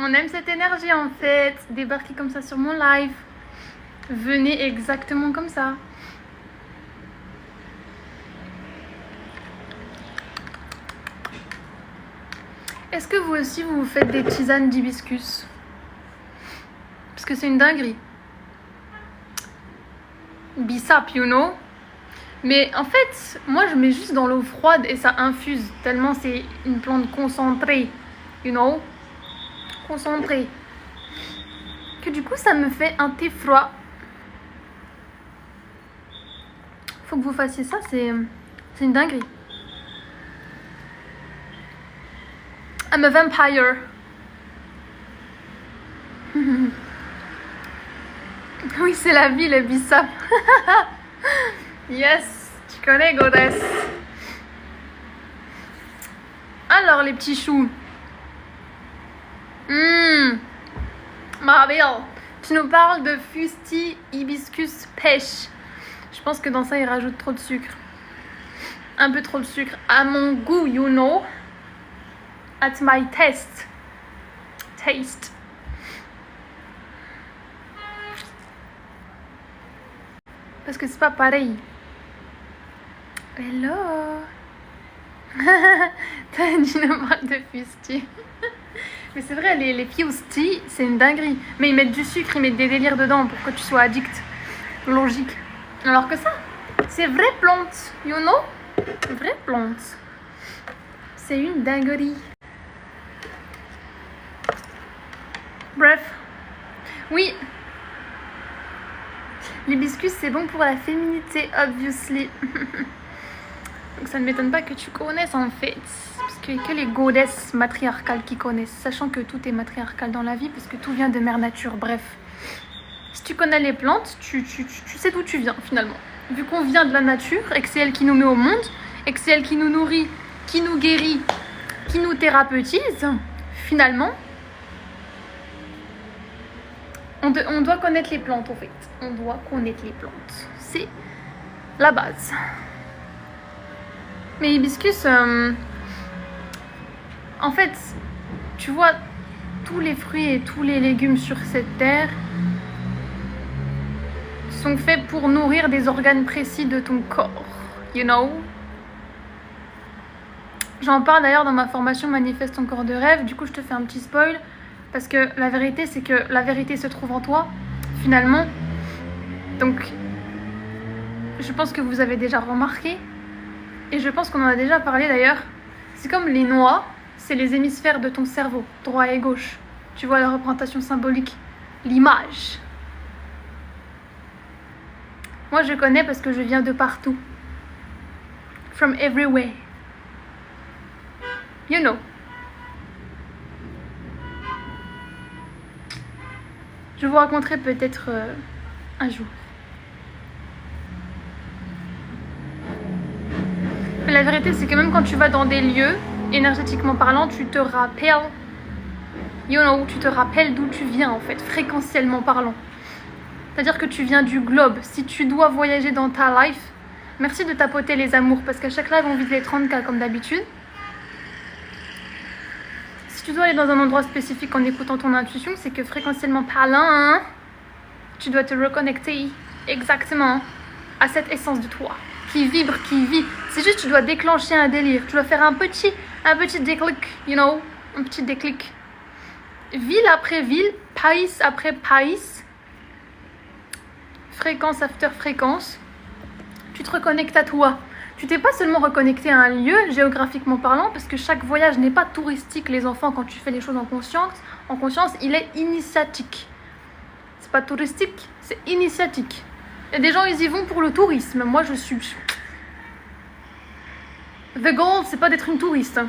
On aime cette énergie en fait. Débarquez comme ça sur mon live. Venez exactement comme ça. Est-ce que vous aussi vous faites des tisanes d'hibiscus? Parce que c'est une dinguerie. Bissap, you know. Mais en fait, moi je mets juste dans l'eau froide et ça infuse. Tellement c'est une plante concentrée. You know. Concentrée. Que du coup ça me fait un thé froid. Faut que vous fassiez ça, c'est une dinguerie. I'm a vampire. Oui, c'est la vie, le Bissap. Yes, tu connais, goddess. Alors, les petits choux. Marvel, tu nous parles de fusti hibiscus pêche. Je pense que dans ça, il rajoute trop de sucre. Un peu trop de sucre. À mon goût, you know. At my taste. Taste. Parce que c'est pas pareil. Hello. T'as dit une marque de fusti. Mais c'est vrai, les fusti, c'est une dinguerie. Mais ils mettent du sucre, ils mettent des délires dedans pour que tu sois addict. Logique. Alors que ça, c'est vraie plante. You know? Vraie plante. C'est une dinguerie. Bref. Oui. L'hibiscus, c'est bon pour la féminité, obviously. Donc ça ne m'étonne pas que tu connaisses en fait. Parce qu'il n'y a que les goddesses matriarcales qui connaissent. Sachant que tout est matriarcal dans la vie parce que tout vient de mère nature. Bref. Si tu connais les plantes, tu sais d'où tu viens finalement. Vu qu'on vient de la nature et que c'est elle qui nous met au monde, et que c'est elle qui nous nourrit, qui nous guérit, qui nous thérapeutise, finalement, on doit connaître les plantes en fait. On doit connaître les plantes. C'est la base. Mais hibiscus, en fait, tu vois, tous les fruits et tous les légumes sur cette terre sont faits pour nourrir des organes précis de ton corps, you know. J'en parle d'ailleurs dans ma formation Manifeste ton corps de rêve. Du coup, je te fais un petit spoil. Parce que la vérité, c'est que la vérité se trouve en toi, finalement. Donc, je pense que vous avez déjà remarqué. Et je pense qu'on en a déjà parlé d'ailleurs. C'est comme les noix, c'est les hémisphères de ton cerveau, droit et gauche. Tu vois la représentation symbolique, l'image. Moi, je connais parce que je viens de partout. From everywhere. You know. Je vous raconterai peut-être un jour. Mais la vérité, c'est que même quand tu vas dans des lieux, énergétiquement parlant, tu te rappelles, you know, tu te rappelles d'où tu viens en fait, fréquentiellement parlant. C'est-à-dire que tu viens du globe. Si tu dois voyager dans ta life, merci de tapoter les amours, parce qu'à chaque live, on vise les 30K comme d'habitude. Si tu dois aller dans un endroit spécifique en écoutant ton intuition, c'est que fréquentiellement parlant, tu dois te reconnecter exactement à cette essence de toi, qui vibre, qui vit. C'est juste, tu dois déclencher un délire. Tu dois faire un petit déclic, you know, un petit déclic. Ville après ville, pays après pays, fréquence after fréquence, tu te reconnectes à toi. Tu t'es pas seulement reconnecté à un lieu, géographiquement parlant, parce que chaque voyage n'est pas touristique, les enfants, quand tu fais les choses en conscience, il est initiatique. C'est pas touristique, c'est initiatique. Il y a des gens, ils y vont pour le tourisme. Moi, je suis... The goal, c'est pas d'être une touriste.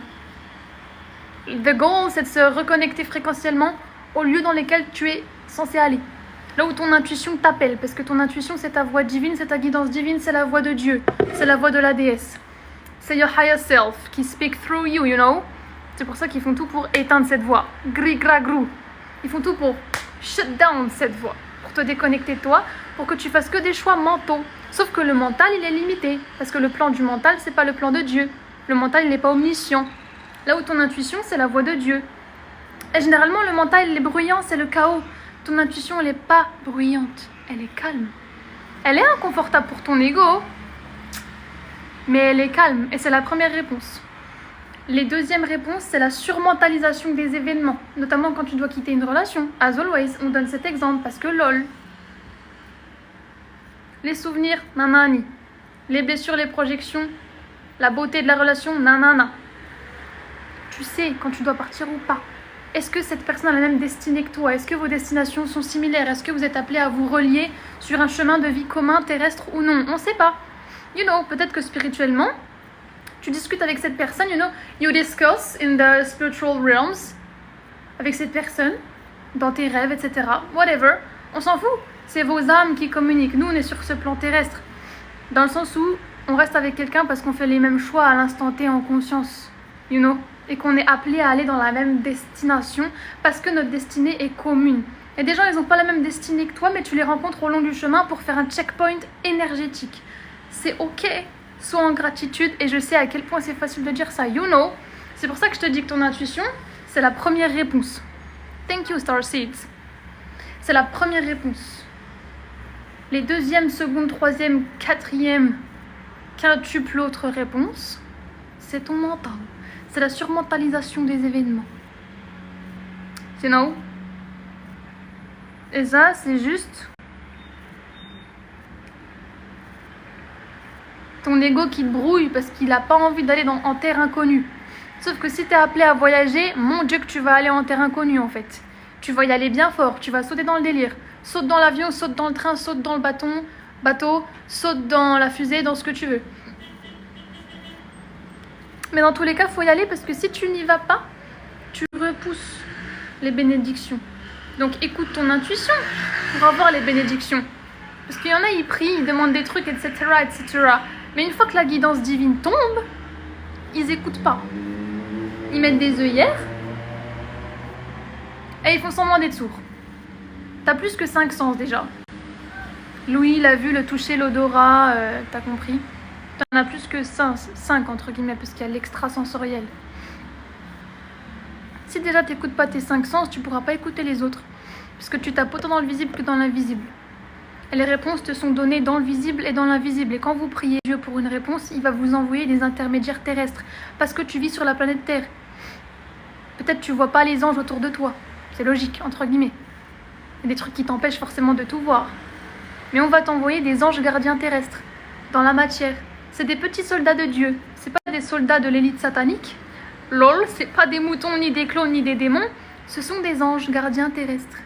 The goal, c'est de se reconnecter fréquentiellement aux lieux dans lesquels tu es censé aller. Là où ton intuition t'appelle, parce que ton intuition, c'est ta voix divine, c'est ta guidance divine, c'est la voix de Dieu, c'est la voix de la déesse. C'est your higher self qui speak through you, you know. C'est pour ça qu'ils font tout pour éteindre cette voix. Gris, gra, grou. Ils font tout pour shut down cette voix, pour te déconnecter de toi, pour que tu fasses que des choix mentaux. Sauf que le mental, il est limité, parce que le plan du mental, c'est pas le plan de Dieu. Le mental, il n'est pas omniscient. Là où ton intuition, c'est la voix de Dieu. Et généralement, le mental, il est bruyant, c'est le chaos. Ton intuition, elle n'est pas bruyante, elle est calme. Elle est inconfortable pour ton ego, mais elle est calme. Et c'est la première réponse. Les deuxièmes réponses, c'est la surmentalisation des événements, notamment quand tu dois quitter une relation. As always, on donne cet exemple parce que lol. Les souvenirs, nanani. Les blessures, les projections, la beauté de la relation, nanana. Tu sais quand tu dois partir ou pas. Est-ce que cette personne a la même destinée que toi? Est-ce que vos destinations sont similaires? Est-ce que vous êtes appelés à vous relier sur un chemin de vie commun, terrestre ou non? On ne sait pas. You know, peut-être que spirituellement, tu discutes avec cette personne, you know, you discuss in the spiritual realms avec cette personne, dans tes rêves, etc. Whatever. On s'en fout. C'est vos âmes qui communiquent. Nous, on est sur ce plan terrestre. Dans le sens où on reste avec quelqu'un parce qu'on fait les mêmes choix à l'instant T en conscience. You know, et qu'on est appelé à aller dans la même destination parce que notre destinée est commune. Et des gens, ils n'ont pas la même destinée que toi, mais tu les rencontres au long du chemin pour faire un checkpoint énergétique. C'est ok, sois en gratitude, et je sais à quel point c'est facile de dire ça, you know. C'est pour ça que je te dis que ton intuition, c'est la première réponse. Thank you, Starseeds. C'est la première réponse. Les deuxième, seconde, troisième, quatrième, quintuple autres réponses, c'est ton mental. C'est la surmentalisation des événements. You know? Et ça, c'est juste ton ego qui te brouille parce qu'il n'a pas envie d'aller en terre inconnue. Sauf que si tu es appelé à voyager, mon Dieu que tu vas aller en terre inconnue en fait. Tu vas y aller bien fort, tu vas sauter dans le délire. Saute dans l'avion, saute dans le train, saute dans le bateau, saute dans la fusée, dans ce que tu veux. Mais dans tous les cas, il faut y aller parce que si tu n'y vas pas, tu repousses les bénédictions. Donc écoute ton intuition pour avoir les bénédictions. Parce qu'il y en a, ils prient, ils demandent des trucs, etc., etc. Mais une fois que la guidance divine tombe, ils n'écoutent pas. Ils mettent des œillères et ils font semblant d'être sourds. T'as plus que 5 sens déjà. L'ouïe, la vue, le toucher, l'odorat, t'as compris? T'en as plus que 5 entre guillemets, parce qu'il y a l'extrasensoriel. Si déjà t'écoutes pas tes 5 sens, tu pourras pas écouter les autres. Parce que tu tapes autant dans le visible que dans l'invisible. Et les réponses te sont données dans le visible et dans l'invisible. Et quand vous priez Dieu pour une réponse, il va vous envoyer des intermédiaires terrestres. Parce que tu vis sur la planète Terre. Peut-être tu vois pas les anges autour de toi. C'est logique, entre guillemets. Il y a des trucs qui t'empêchent forcément de tout voir. Mais on va t'envoyer des anges gardiens terrestres. Dans la matière. C'est des petits soldats de Dieu. C'est pas des soldats de l'élite satanique. Lol, c'est pas des moutons, ni des clones, ni des démons. Ce sont des anges gardiens terrestres.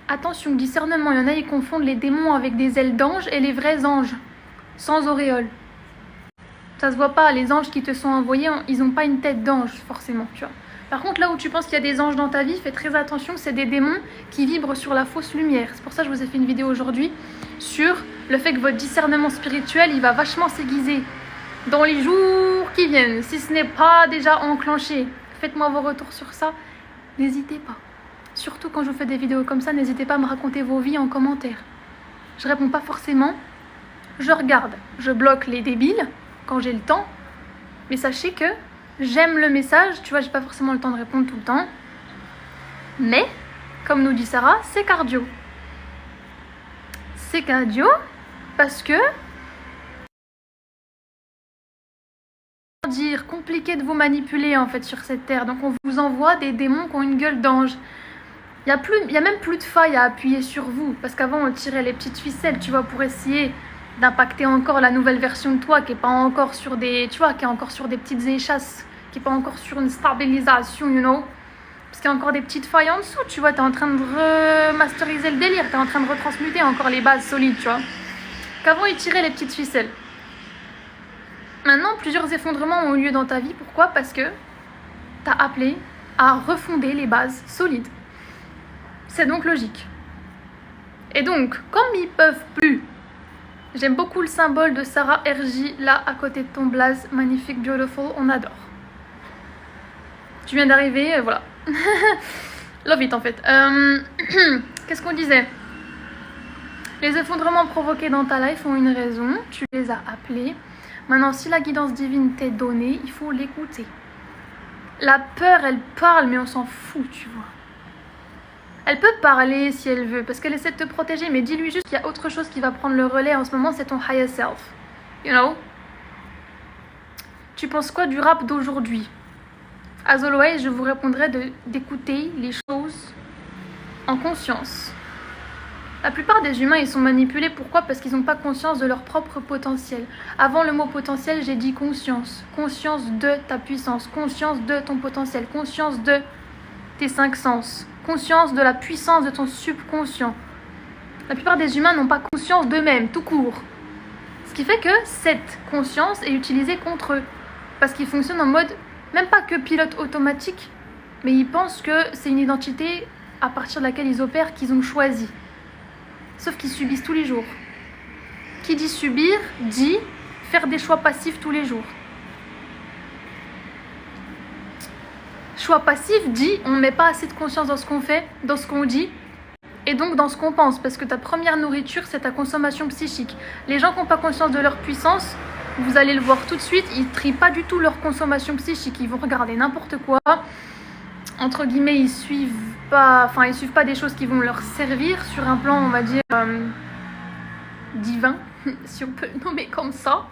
Attention, discernement, il y en a, ils confondent les démons avec des ailes d'anges et les vrais anges, sans auréole. Ça se voit pas, les anges qui te sont envoyés, ils n'ont pas une tête d'ange, forcément, tu vois. Par contre, là où tu penses qu'il y a des anges dans ta vie, fais très attention, c'est des démons qui vibrent sur la fausse lumière. C'est pour ça que je vous ai fait une vidéo aujourd'hui sur le fait que votre discernement spirituel, il va vachement s'aiguiser dans les jours qui viennent, si ce n'est pas déjà enclenché. Faites-moi vos retours sur ça, n'hésitez pas. Surtout quand je vous fais des vidéos comme ça, n'hésitez pas à me raconter vos vies en commentaire. Je réponds pas forcément, je regarde, je bloque les débiles quand j'ai le temps, mais sachez que j'aime le message, tu vois, j'ai pas forcément le temps de répondre tout le temps, mais, comme nous dit Sarah, c'est cardio. C'est cardio parce que dire compliqué de vous manipuler en fait sur cette terre, donc on vous envoie des démons qui ont une gueule d'ange. Il y a même plus de failles à appuyer sur vous, parce qu'avant on tirait les petites ficelles, tu vois, pour essayer d'impacter encore la nouvelle version de toi qui est pas encore sur des, tu vois, qui est encore sur des petites échasses, qui est pas encore sur une stabilisation, you know, parce qu'il y a encore des petites failles en dessous, tu vois, t'es en train de remasteriser le délire, t'es en train de retransmuter encore les bases solides, tu vois, qu'avant ils tiraient les petites ficelles. Maintenant, plusieurs effondrements ont eu lieu dans ta vie, pourquoi? Parce que t'as appelé à refonder les bases solides. C'est donc logique. Et donc, comme ils peuvent plus, j'aime beaucoup le symbole de Sarah RJ là à côté de ton blaze, magnifique, beautiful, on adore. Tu viens d'arriver, voilà. Love it en fait. Qu'est-ce qu'on disait? Les effondrements provoqués dans ta life ont une raison, tu les as appelés. Maintenant, si la guidance divine t'est donnée, il faut l'écouter. La peur, elle parle, mais on s'en fout, tu vois. Elle peut parler si elle veut, parce qu'elle essaie de te protéger, mais dis-lui juste qu'il y a autre chose qui va prendre le relais en ce moment, c'est ton higher self. You know? Tu penses quoi du rap d'aujourd'hui? As always, je vous répondrai d'écouter les choses en conscience. La plupart des humains, ils sont manipulés. Pourquoi? Parce qu'ils n'ont pas conscience de leur propre potentiel. Avant le mot potentiel, j'ai dit conscience. Conscience de ta puissance. Conscience de ton potentiel. Conscience de tes 5 sens. Conscience de la puissance de ton subconscient. La plupart des humains n'ont pas conscience d'eux-mêmes, tout court. Ce qui fait que cette conscience est utilisée contre eux. Parce qu'ils fonctionnent en mode, même pas que pilote automatique, mais ils pensent que c'est une identité à partir de laquelle ils opèrent, qu'ils ont choisi. Sauf qu'ils subissent tous les jours. Qui dit subir, dit faire des choix passifs tous les jours. Choix passif dit on ne met pas assez de conscience dans ce qu'on fait, dans ce qu'on dit, et donc dans ce qu'on pense, parce que ta première nourriture, c'est ta consommation psychique. Les gens qui n'ont pas conscience de leur puissance, vous allez le voir tout de suite, ils ne trient pas du tout leur consommation psychique, ils vont regarder n'importe quoi. Entre guillemets, ils suivent pas des choses qui vont leur servir sur un plan, on va dire, divin, si on peut le nommer comme ça.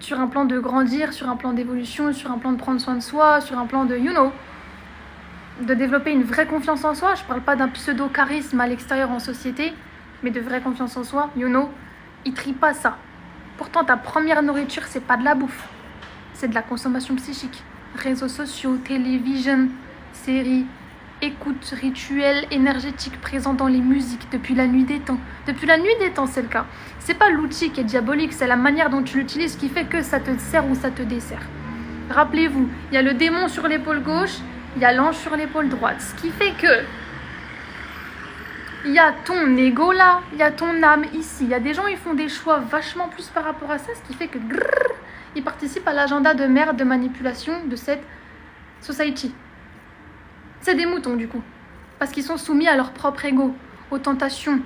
Sur un plan de grandir, sur un plan d'évolution, sur un plan de prendre soin de soi, sur un plan de, de développer une vraie confiance en soi. Je parle pas d'un pseudo-charisme à l'extérieur en société, mais de vraie confiance en soi, ils trient pas ça. Pourtant, ta première nourriture, c'est pas de la bouffe, c'est de la consommation psychique. Réseaux sociaux, télévision, séries, écoute, rituels énergétiques présents dans les musiques depuis la nuit des temps. Depuis la nuit des temps, c'est le cas. C'est pas l'outil qui est diabolique, c'est la manière dont tu l'utilises qui fait que ça te sert ou ça te dessert. Rappelez-vous, il y a le démon sur l'épaule gauche, il y a l'ange sur l'épaule droite. Ce qui fait que il y a ton ego là, il y a ton âme ici. Il y a des gens, ils font des choix vachement plus par rapport à ça, ce qui fait que ils participent à l'agenda de merde, de manipulation de cette society. C'est des moutons du coup, parce qu'ils sont soumis à leur propre ego, aux tentations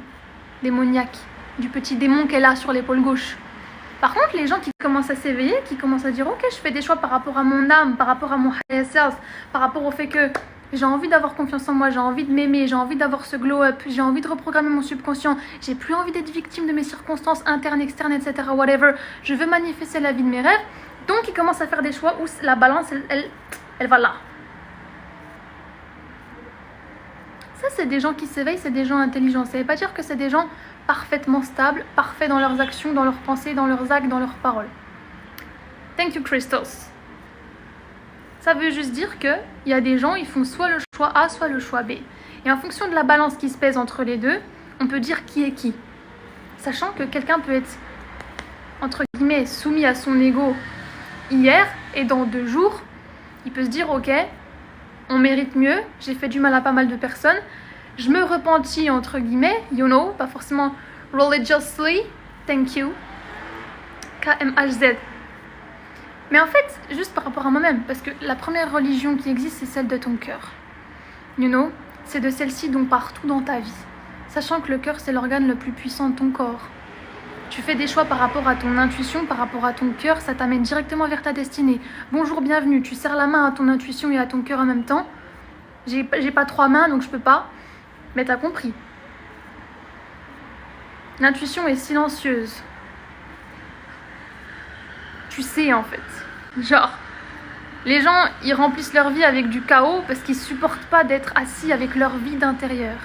démoniaques du petit démon qu'elle a sur l'épaule gauche. Par contre, les gens qui commencent à s'éveiller, qui commencent à dire ok, je fais des choix par rapport à mon âme, par rapport à mon higher self, par rapport au fait que j'ai envie d'avoir confiance en moi, j'ai envie de m'aimer, j'ai envie d'avoir ce glow-up, j'ai envie de reprogrammer mon subconscient, j'ai plus envie d'être victime de mes circonstances internes, externes, etc. Whatever. Je veux manifester la vie de mes rêves. Donc, ils commencent à faire des choix où la balance, elle va là. Ça, c'est des gens qui s'éveillent, c'est des gens intelligents. Ça ne veut pas dire que c'est des gens parfaitement stables, parfaits dans leurs actions, dans leurs pensées, dans leurs actes, dans leurs paroles. Thank you, Crystals. Ça veut juste dire qu'il y a des gens, ils font soit le choix A, soit le choix B. Et en fonction de la balance qui se pèse entre les deux, on peut dire qui est qui. Sachant que quelqu'un peut être, entre guillemets, soumis à son ego hier, et dans 2 jours, il peut se dire, ok, on mérite mieux, j'ai fait du mal à pas mal de personnes, je me repentis, entre guillemets, pas forcément religiously, thank you, KMHZ. Mais en fait, juste par rapport à moi-même, parce que la première religion qui existe, c'est celle de ton cœur. C'est de celle-ci dont partout dans ta vie. Sachant que le cœur, c'est l'organe le plus puissant de ton corps. Tu fais des choix par rapport à ton intuition, par rapport à ton cœur, ça t'amène directement vers ta destinée. Bonjour, bienvenue, tu serres la main à ton intuition et à ton cœur en même temps. J'ai pas 3 mains, donc je peux pas. Mais t'as compris. L'intuition est silencieuse. Tu sais en fait. Genre, les gens, ils remplissent leur vie avec du chaos parce qu'ils supportent pas d'être assis avec leur vie d'intérieur.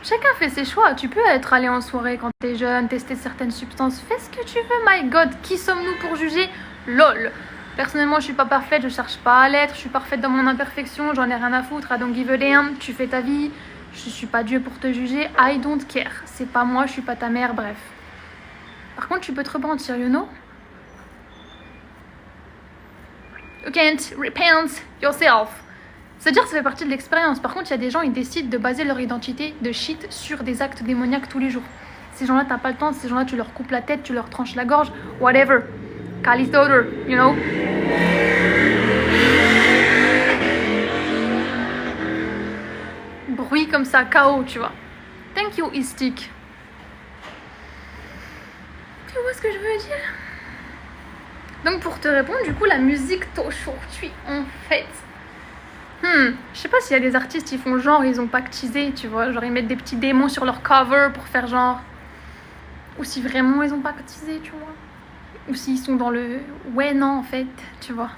Chacun fait ses choix. Tu peux être allé en soirée quand t'es jeune, tester certaines substances. Fais ce que tu veux, my God. Qui sommes-nous pour juger? LOL. Personnellement, je suis pas parfaite, je cherche pas à l'être. Je suis parfaite dans mon imperfection, j'en ai rien à foutre. I don't give a damn. Tu fais ta vie. Je suis pas Dieu pour te juger. I don't care. C'est pas moi, je suis pas ta mère, bref. Par contre, tu peux te repentir, you know? You can't repent yourself. C'est-à-dire que ça fait partie de l'expérience. Par contre, il y a des gens, ils décident de baser leur identité de shit sur des actes démoniaques tous les jours. Ces gens-là, t'as pas le temps. Ces gens-là, tu leur coupes la tête, tu leur tranches la gorge. Whatever. Kali's daughter, you know? Bruit comme ça, chaos, tu vois. Thank you, Istik. Tu vois ce que je veux dire? Donc pour te répondre, du coup, la musique d'aujourd'hui, en fait... je sais pas s'il y a des artistes qui font genre, ils ont pactisé, tu vois. Genre, ils mettent des petits démons sur leur cover pour faire genre... Ou si vraiment ils ont pactisé, tu vois. Ou s'ils sont dans le... Ouais, non, en fait, tu vois.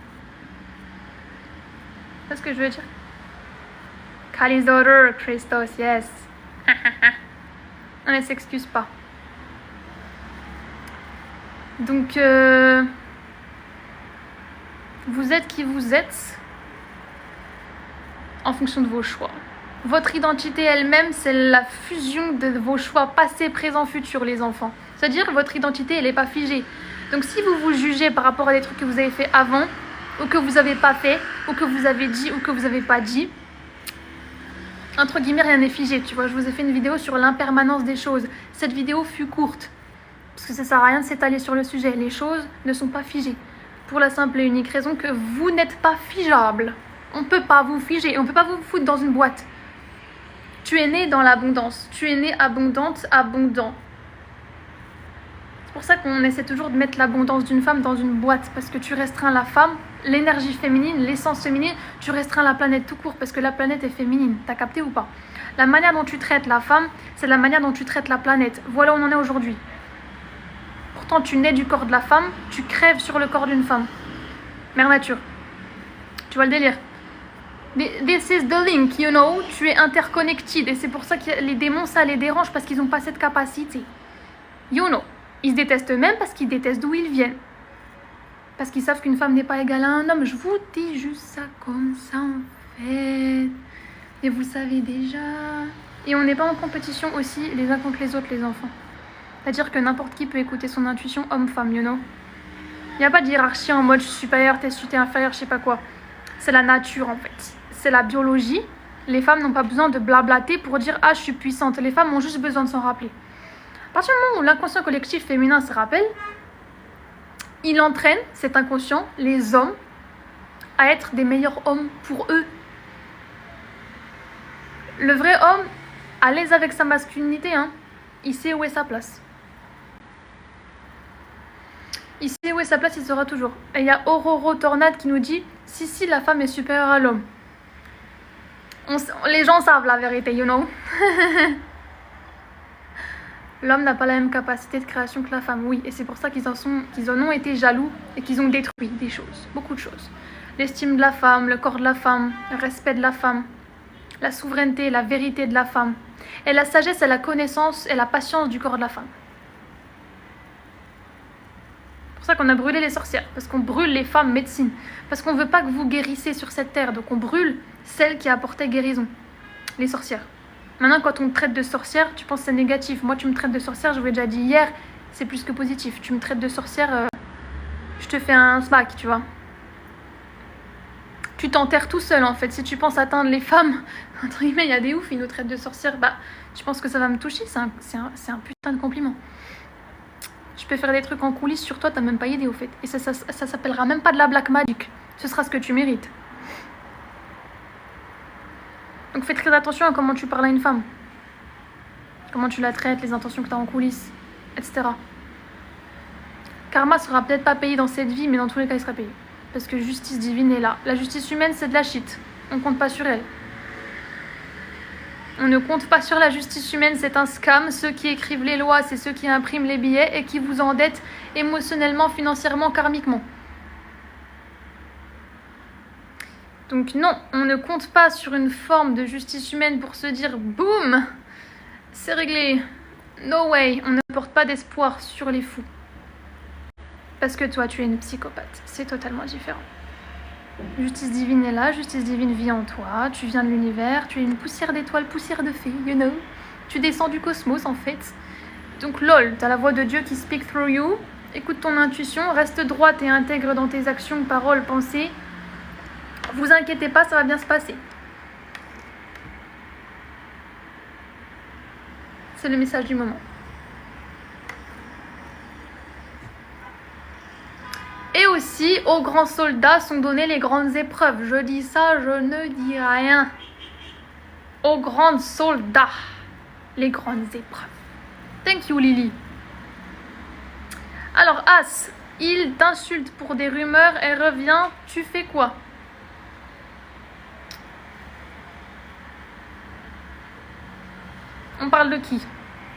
C'est ce que je veux dire. Kali's daughter, Christos, yes. On ne s'excuse pas. Donc, vous êtes qui vous êtes en fonction de vos choix. Votre identité elle-même, c'est la fusion de vos choix passés, présents, futurs, les enfants. C'est-à-dire que votre identité, elle n'est pas figée. Donc, si vous vous jugez par rapport à des trucs que vous avez fait avant, ou que vous n'avez pas fait, ou que vous avez dit, ou que vous n'avez pas dit, entre guillemets, rien n'est figé, tu vois. Je vous ai fait une vidéo sur l'impermanence des choses. Cette vidéo fut courte, parce que ça sert à rien de s'étaler sur le sujet. Les choses ne sont pas figées. Pour la simple et unique raison que vous n'êtes pas figeable. On ne peut pas vous figer, on ne peut pas vous foutre dans une boîte. Tu es né dans l'abondance. Tu es né abondante, abondant. C'est pour ça qu'on essaie toujours de mettre l'abondance d'une femme dans une boîte, parce que tu restreins la femme, l'énergie féminine, l'essence féminine, tu restreins la planète tout court, parce que la planète est féminine. T'as capté ou pas? La manière dont tu traites la femme, c'est la manière dont tu traites la planète. Voilà où on en est aujourd'hui. Pourtant, tu nais du corps de la femme, tu crèves sur le corps d'une femme. Mère nature. Tu vois le délire? This is the link, you know. Tu es interconnected. Et c'est pour ça que les démons, ça les dérange, parce qu'ils n'ont pas cette capacité. You know. Ils se détestent eux-mêmes parce qu'ils détestent d'où ils viennent. Parce qu'ils savent qu'une femme n'est pas égale à un homme. Je vous dis juste ça comme ça, en fait. Et vous savez déjà. Et on n'est pas en compétition aussi les uns contre les autres, les enfants. C'est-à-dire que n'importe qui peut écouter son intuition, homme-femme, you know. Il n'y a pas de hiérarchie en mode je suis supérieur, t'es inférieur, je sais pas quoi. C'est la nature, en fait. C'est la biologie. Les femmes n'ont pas besoin de blablater pour dire ah, je suis puissante. Les femmes ont juste besoin de s'en rappeler. À partir du moment où l'inconscient collectif féminin se rappelle, il entraîne, cet inconscient, les hommes à être des meilleurs hommes pour eux. Le vrai homme, à l'aise avec sa masculinité, hein, il sait où est sa place. Il sait où est sa place, il sera toujours. Et il y a Auroro Tornade qui nous dit si, la femme est supérieure à l'homme. Les gens savent la vérité, you know. L'homme n'a pas la même capacité de création que la femme, oui, et c'est pour ça qu'ils en ont été jaloux et qu'ils ont détruit des choses, beaucoup de choses. L'estime de la femme, le corps de la femme, le respect de la femme, la souveraineté, la vérité de la femme, et la sagesse et la connaissance et la patience du corps de la femme. C'est pour ça qu'on a brûlé les sorcières, parce qu'on brûle les femmes médecine, parce qu'on ne veut pas que vous guérissez sur cette terre, donc on brûle celles qui apportaient guérison, les sorcières. Maintenant, quand on te traite de sorcière, tu penses que c'est négatif. Moi, tu me traites de sorcière, je vous l'ai déjà dit hier, c'est plus que positif. Tu me traites de sorcière, je te fais un smack, tu vois. Tu t'enterres tout seul, en fait. Si tu penses atteindre les femmes, entre guillemets, il y a des oufs, ils nous traitent de sorcière, bah, tu penses que ça va me toucher, c'est un putain de compliment. Je peux faire des trucs en coulisses sur toi, t'as même pas idée, au fait. Et ça s'appellera même pas de la black magic. Ce sera ce que tu mérites. Donc fais très attention à comment tu parles à une femme. Comment tu la traites, les intentions que tu as en coulisses, etc. Karma sera peut-être pas payé dans cette vie, mais dans tous les cas, il sera payé. Parce que justice divine est là. La justice humaine, c'est de la shit. On compte pas sur elle. On ne compte pas sur la justice humaine, c'est un scam. Ceux qui écrivent les lois, c'est ceux qui impriment les billets et qui vous endettent émotionnellement, financièrement, karmiquement. Donc non, on ne compte pas sur une forme de justice humaine pour se dire boum, c'est réglé. No way, on ne porte pas d'espoir sur les fous. Parce que toi, tu es une psychopathe. C'est totalement différent. Justice divine est là, justice divine vit en toi. Tu viens de l'univers, tu es une poussière d'étoiles, poussière de fée, you know. Tu descends du cosmos en fait. Donc lol, t'as la voix de Dieu qui speak through you. Écoute ton intuition, reste droite et intègre dans tes actions, paroles, pensées. Vous inquiétez pas, ça va bien se passer. C'est le message du moment. Et aussi, aux grands soldats sont données les grandes épreuves. Je dis ça, je ne dis rien. Aux grands soldats, les grandes épreuves. Thank you, Lily. Alors, As, Il t'insulte pour des rumeurs, elle revient, tu fais quoi? On parle de qui?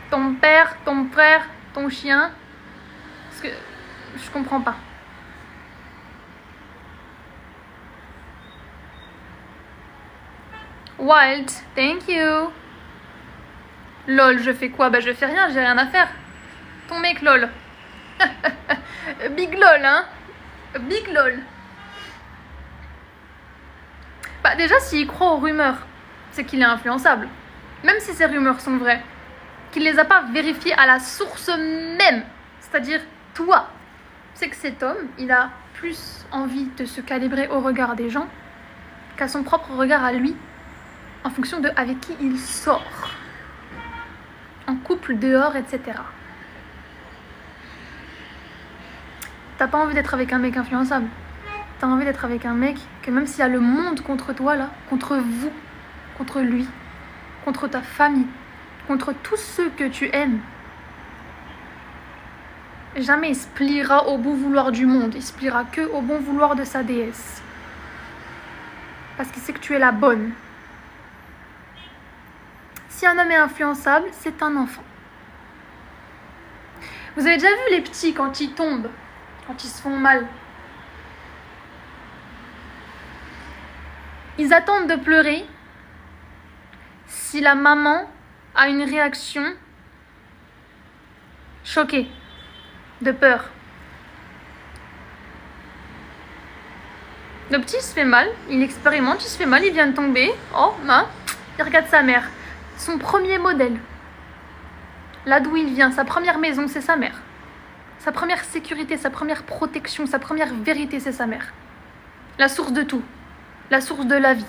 Ton père, ton frère, ton chien? Parce que je comprends pas. Wild, thank you. Lol, je fais quoi? Bah je fais rien, j'ai rien à faire. Ton mec lol. Big lol, hein? Big lol. Bah déjà, s'il croit aux rumeurs, c'est qu'il est influençable. Même si ces rumeurs sont vraies. Qu'il les a pas vérifiées à la source même. C'est-à-dire, toi. C'est que cet homme, il a plus envie de se calibrer au regard des gens qu'à son propre regard à lui, en fonction de avec qui il sort. En couple, dehors, etc. T'as pas envie d'être avec un mec influençable. T'as envie d'être avec un mec que même s'il y a le monde contre toi là, contre vous, contre lui, contre ta famille, contre tous ceux que tu aimes, jamais il se pliera au bon vouloir du monde. Il se pliera que au bon vouloir de sa déesse. Parce qu'il sait que tu es la bonne. Si un homme est influençable, c'est un enfant. Vous avez déjà vu les petits quand ils tombent, quand ils se font mal? Ils attendent de pleurer si la maman a une réaction choquée, de peur. Le petit se fait mal, il expérimente, il se fait mal, il vient de tomber. Oh, mince, il regarde sa mère. Son premier modèle, là d'où il vient, sa première maison, c'est sa mère. Sa première sécurité, sa première protection, sa première vérité, c'est sa mère. La source de tout, la source de la vie.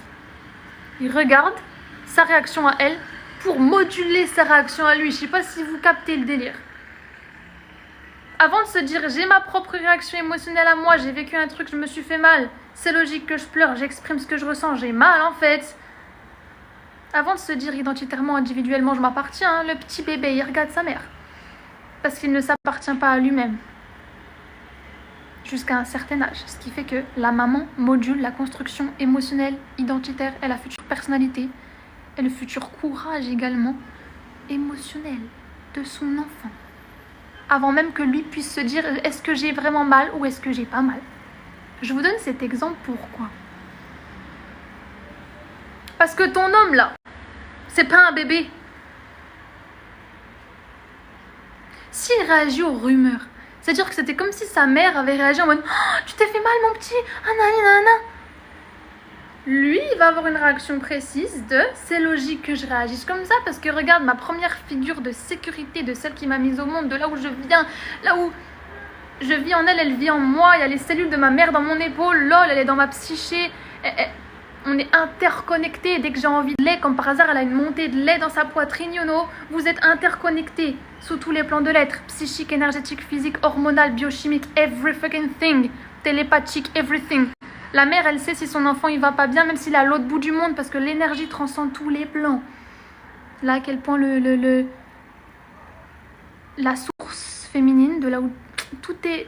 Il regarde sa réaction à elle pour moduler sa réaction à lui. Je sais pas si vous captez le délire. Avant de se dire j'ai ma propre réaction émotionnelle à moi, j'ai vécu un truc, je me suis fait mal, c'est logique que je pleure, j'exprime ce que je ressens, j'ai mal en fait. Avant de se dire identitairement, individuellement, je m'appartiens, le petit bébé, il regarde sa mère. Parce qu'il ne s'appartient pas à lui-même. Jusqu'à un certain âge. Ce qui fait que la maman module la construction émotionnelle, identitaire et la future personnalité. Et le futur courage également émotionnel de son enfant. Avant même que lui puisse se dire est-ce que j'ai vraiment mal ou est-ce que j'ai pas mal. Je vous donne cet exemple pourquoi? Parce que ton homme là, c'est pas un bébé. S'il réagit aux rumeurs, c'est-à-dire que c'était comme si sa mère avait réagi en mode oh, tu t'es fait mal mon petit, Lui, il va avoir une réaction précise de c'est logique que je réagisse comme ça parce que regarde ma première figure de sécurité, de celle qui m'a mise au monde, de là où je viens, là où je vis en elle, elle vit en moi, il y a les cellules de ma mère dans mon épaule, lol, elle est dans ma psyché. On est interconnectés. Dès que j'ai envie de lait, comme par hasard, elle a une montée de lait dans sa poitrine, you know. Vous êtes interconnectés sous tous les plans de l'être. Psychique, énergétique, physique, hormonal, biochimique, every fucking thing. Télépathique, everything. La mère, elle sait si son enfant il va pas bien, même s'il est à l'autre bout du monde, parce que l'énergie transcende tous les plans. Là, à quel point la source féminine, de là où tout est...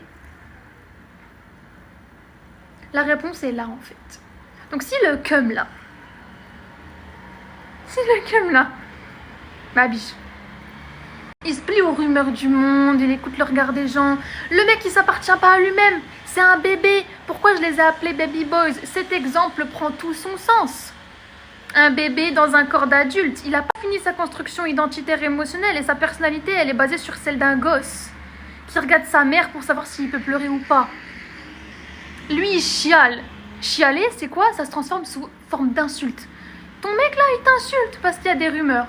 La réponse est là, en fait. Donc si le cum là, ma biche, il se plie aux rumeurs du monde, il écoute le regard des gens, le mec il s'appartient pas à lui-même, c'est un bébé, pourquoi je les ai appelés baby boys? Cet exemple prend tout son sens. Un bébé dans un corps d'adulte, il a pas fini sa construction identitaire et émotionnelle et sa personnalité elle est basée sur celle d'un gosse qui regarde sa mère pour savoir s'il peut pleurer ou pas. Lui il chiale. Chialer, c'est quoi? Ça se transforme sous forme d'insulte. Ton mec là, il t'insulte parce qu'il y a des rumeurs.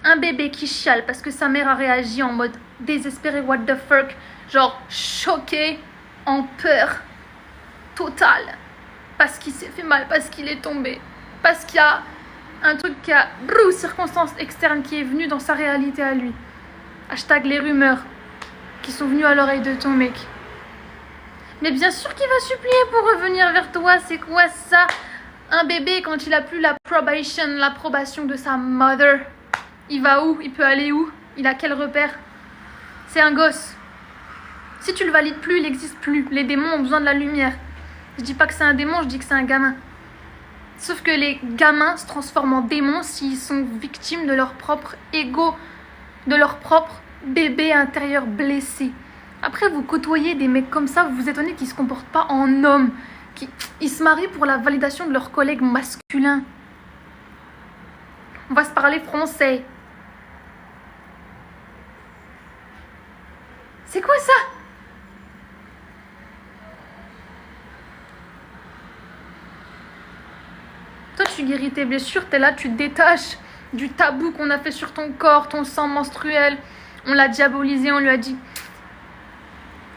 Un bébé qui chiale parce que sa mère a réagi en mode désespéré, what the fuck, genre choqué, en peur totale, parce qu'il s'est fait mal, parce qu'il est tombé, parce qu'il y a un truc qui a circonstance externe qui est venu dans sa réalité à lui. Hashtag les rumeurs qui sont venues à l'oreille de ton mec. Mais bien sûr qu'il va supplier pour revenir vers toi. C'est quoi ça? Un bébé, quand il a plus l'approbation de sa mother, il va où? Il peut aller où? Il a quel repère? C'est un gosse. Si tu le valides plus, il n'existe plus. Les démons ont besoin de la lumière. Je dis pas que c'est un démon, je dis que c'est un gamin. Sauf que les gamins se transforment en démons s'ils sont victimes de leur propre ego, de leur propre bébé intérieur blessé. Après, vous côtoyez des mecs comme ça, vous vous étonnez qu'ils ne se comportent pas en hommes. Ils se marient pour la validation de leurs collègues masculins. On va se parler français. C'est quoi ça? Toi, tu guéris tes blessures, t'es là, tu te détaches du tabou qu'on a fait sur ton corps, ton sang menstruel. On l'a diabolisé, on lui a dit...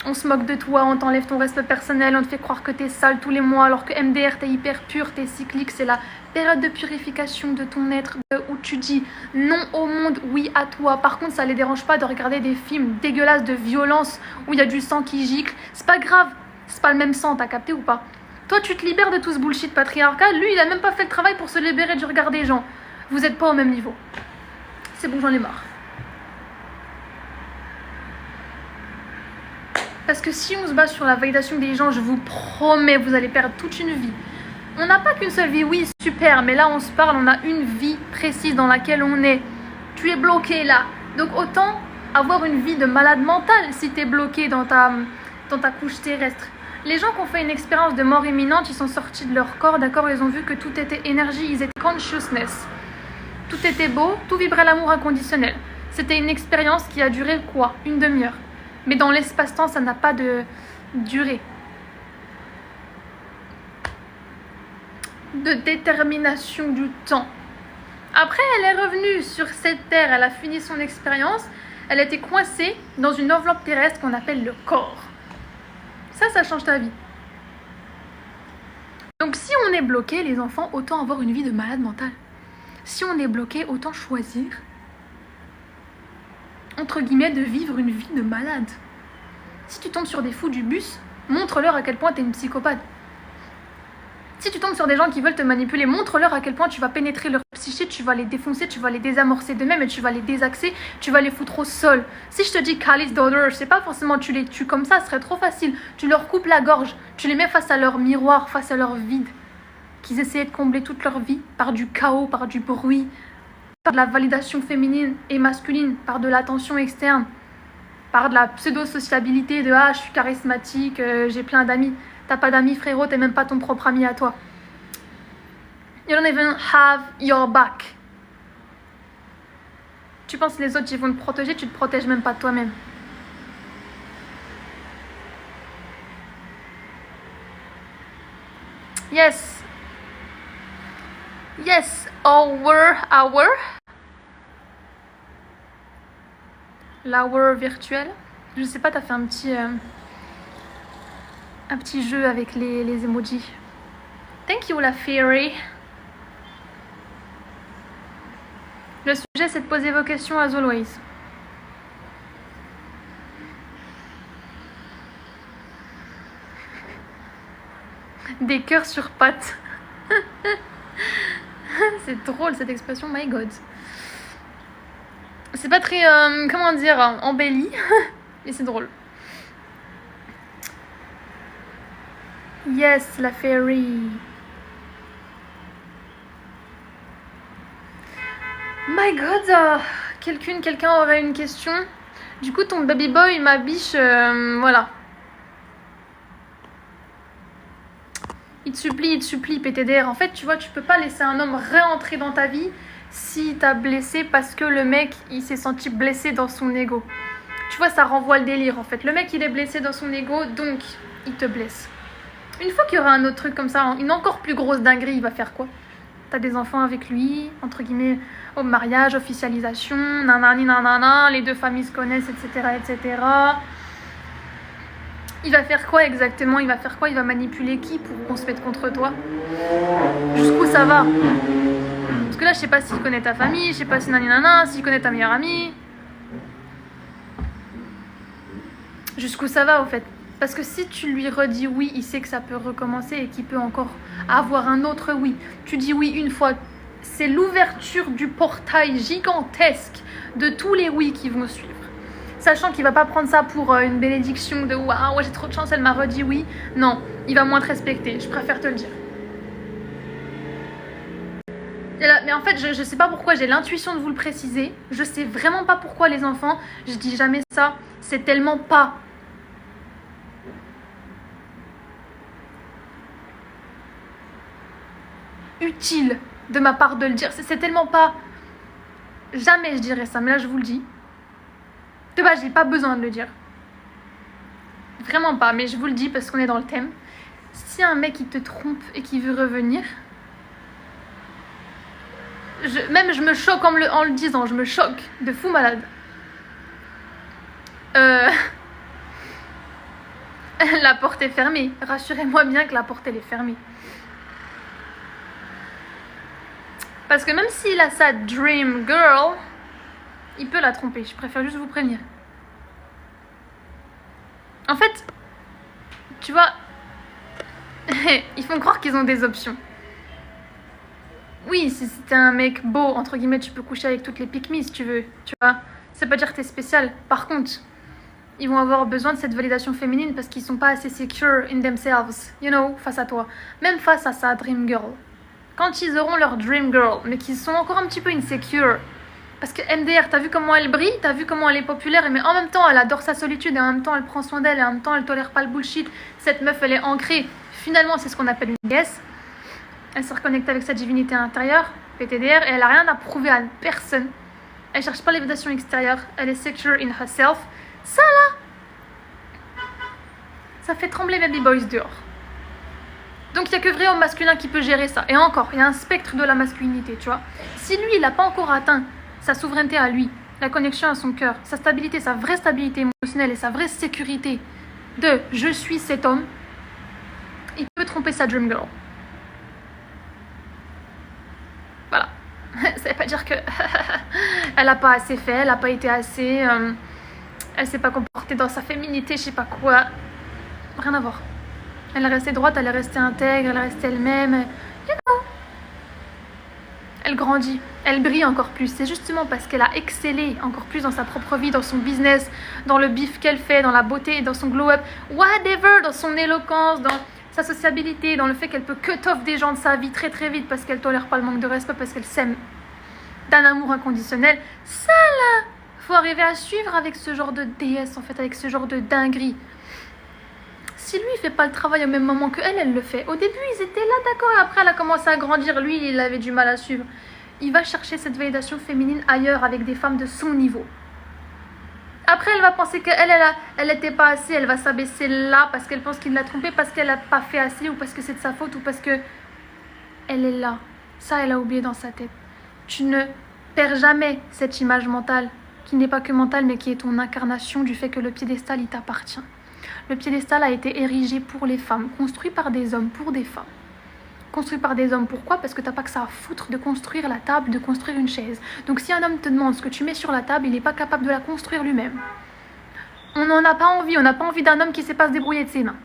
On se moque de toi, on t'enlève ton respect personnel, on te fait croire que t'es sale tous les mois, alors que MDR, t'es hyper pur, t'es cyclique, c'est la période de purification de ton être, où tu dis non au monde, oui à toi. Par contre, ça les dérange pas de regarder des films dégueulasses de violence, où il y a du sang qui gicle. C'est pas grave, c'est pas le même sang, t'as capté ou pas? Toi, tu te libères de tout ce bullshit patriarcal, lui, il a même pas fait le travail pour se libérer du regard des gens. Vous êtes pas au même niveau. C'est bon, j'en ai marre. Parce que si on se base sur la validation des gens, je vous promets, vous allez perdre toute une vie. On n'a pas qu'une seule vie, oui, super, mais là on se parle, on a une vie précise dans laquelle on est. Tu es bloqué là. Donc autant avoir une vie de malade mental si tu es bloqué dans ta couche terrestre. Les gens qui ont fait une expérience de mort imminente, ils sont sortis de leur corps, d'accord, ils ont vu que tout était énergie, ils étaient consciousness. Tout était beau, tout vibrait l'amour inconditionnel. C'était une expérience qui a duré quoi? Une demi-heure. Mais dans l'espace-temps, ça n'a pas de durée. De détermination du temps. Après, elle est revenue sur cette terre, elle a fini son expérience. Elle était coincée dans une enveloppe terrestre qu'on appelle le corps. Ça change ta vie. Donc si on est bloqué, les enfants, autant avoir une vie de malade mental. Si on est bloqué, autant choisir entre guillemets, de vivre une vie de malade. Si tu tombes sur des fous du bus, montre-leur à quel point tu es une psychopathe. Si tu tombes sur des gens qui veulent te manipuler, montre-leur à quel point tu vas pénétrer leur psyché, tu vas les défoncer, tu vas les désamorcer d'eux-mêmes et tu vas les désaxer, tu vas les foutre au sol. Si je te dis Kali's daughter, c'est pas forcément tu les tues comme ça, ce serait trop facile. Tu leur coupes la gorge, tu les mets face à leur miroir, face à leur vide, qu'ils essayaient de combler toute leur vie par du chaos, par du bruit, par de la validation féminine et masculine, par de l'attention externe, par de la pseudo-sociabilité de « ah, je suis charismatique, j'ai plein d'amis ». T'as pas d'amis, frérot, t'es même pas ton propre ami à toi. You don't even have your back. Tu penses que les autres, ils vont te protéger, tu te protèges même pas de toi-même. Yes. Yes, hour. L'hour virtuel. Je sais pas, t'as fait un petit jeu avec les emojis. Thank you, la fairy. Le sujet, c'est de poser vos questions as always. Des cœurs sur pattes. C'est drôle cette expression, my god. C'est pas très, comment dire, embelli, mais c'est drôle. Yes, la fairy. My god, quelqu'un aurait une question. Du coup, ton baby boy, ma biche, voilà. Il te supplie, PTDR. En fait, tu vois, tu peux pas laisser un homme réentrer dans ta vie si t'as blessé parce que le mec, il s'est senti blessé dans son ego. Tu vois, ça renvoie le délire, en fait. Le mec, il est blessé dans son ego, donc il te blesse. Une fois qu'il y aura un autre truc comme ça, une encore plus grosse dinguerie, il va faire quoi? T'as des enfants avec lui, entre guillemets, au mariage, officialisation, nanani nanana, les deux familles se connaissent, etc., etc. Il va faire quoi exactement? Il va manipuler qui pour qu'on se mette contre toi? Jusqu'où ça va? Parce que là, je sais pas s'il connaît ta famille, je sais pas si naninana, s'il connaît ta meilleure amie. Jusqu'où ça va, au fait? Parce que si tu lui redis oui, il sait que ça peut recommencer et qu'il peut encore avoir un autre oui. Tu dis oui une fois, c'est l'ouverture du portail gigantesque de tous les oui qui vont suivre. sachant qu'il va pas prendre ça pour une bénédiction de waouh, j'ai trop de chance, elle m'a redit oui. Non, il va moins te respecter, je préfère te le dire. Mais en fait, je sais pas pourquoi j'ai l'intuition de vous le préciser. Je sais vraiment pas pourquoi les enfants, je dis jamais ça. C'est tellement pas utile de ma part de le dire. C'est tellement pas... Jamais je dirais ça, mais là je vous le dis. De base, j'ai pas besoin de le dire. Vraiment pas, mais je vous le dis parce qu'on est dans le thème. Si un mec il te trompe et qui veut revenir... Même je me choque en le disant, je me choque de fou malade. La porte est fermée. Rassurez-moi bien que la porte elle est fermée. Parce que même s'il a sa dream girl, il peut la tromper. Je préfère juste vous prévenir. En fait, tu vois, ils font croire qu'ils ont des options. Oui, si c'était un mec beau, entre guillemets, tu peux coucher avec toutes les pick-me si tu veux, tu vois. Ça veut pas dire que t'es spécial. Par contre, ils vont avoir besoin de cette validation féminine parce qu'ils sont pas assez secure in themselves, you know, face à toi. Même face à sa dream girl. Quand ils auront leur dream girl, mais qu'ils sont encore un petit peu insecure. Parce que MDR, t'as vu comment elle brille, t'as vu comment elle est populaire, mais en même temps, elle adore sa solitude, et en même temps, elle prend soin d'elle, et en même temps, elle tolère pas le bullshit. Cette meuf, elle est ancrée. Finalement, c'est ce qu'on appelle une déesse. Elle se reconnecte avec sa divinité intérieure, PTDR, et elle a rien à prouver à personne. Elle cherche pas les validation extérieure, elle est secure in herself. Ça là, ça fait trembler Baby Boys dehors. Donc il n'y a que vrai homme masculin qui peut gérer ça. Et encore, il y a un spectre de la masculinité, tu vois. Si lui, il n'a pas encore atteint sa souveraineté à lui, la connexion à son cœur, sa stabilité, sa vraie stabilité émotionnelle et sa vraie sécurité de « je suis cet homme », il peut tromper sa dream girl. Voilà. Ça veut pas dire que elle a pas assez fait, elle a pas été assez... elle s'est pas comportée dans sa féminité, je sais pas quoi. Rien à voir. Elle est restée droite, elle est restée intègre, elle est restée elle-même. You know. Elle grandit, elle brille encore plus. C'est justement parce qu'elle a excellé encore plus dans sa propre vie, dans son business, dans le bif qu'elle fait, dans la beauté, dans son glow-up, whatever, dans son éloquence, dans sa sociabilité, dans le fait qu'elle peut cut off des gens de sa vie très très vite parce qu'elle tolère pas le manque de respect, parce qu'elle s'aime d'un amour inconditionnel. Ça là, faut arriver à suivre avec ce genre de déesse en fait, avec ce genre de dinguerie. Si lui il fait pas le travail au même moment que elle le fait. Au début ils étaient là d'accord et après elle a commencé à grandir, lui il avait du mal à suivre. Il va chercher cette validation féminine ailleurs avec des femmes de son niveau. Après elle va penser qu'elle elle était pas assez, elle va s'abaisser là parce qu'elle pense qu'il l'a trompée, parce qu'elle a pas fait assez ou parce que c'est de sa faute ou parce que elle est là. Ça elle a oublié dans sa tête. Tu ne perds jamais cette image mentale qui n'est pas que mentale mais qui est ton incarnation du fait que le piédestal il t'appartient. Le piédestal a été érigé pour les femmes, construit par des hommes pour des femmes. Construit par des hommes, pourquoi? Parce que t'as pas que ça à foutre de construire la table, de construire une chaise. Donc si un homme te demande ce que tu mets sur la table, il n'est pas capable de la construire lui-même. On n'en a pas envie, on n'a pas envie d'un homme qui sait pas se débrouiller de ses mains.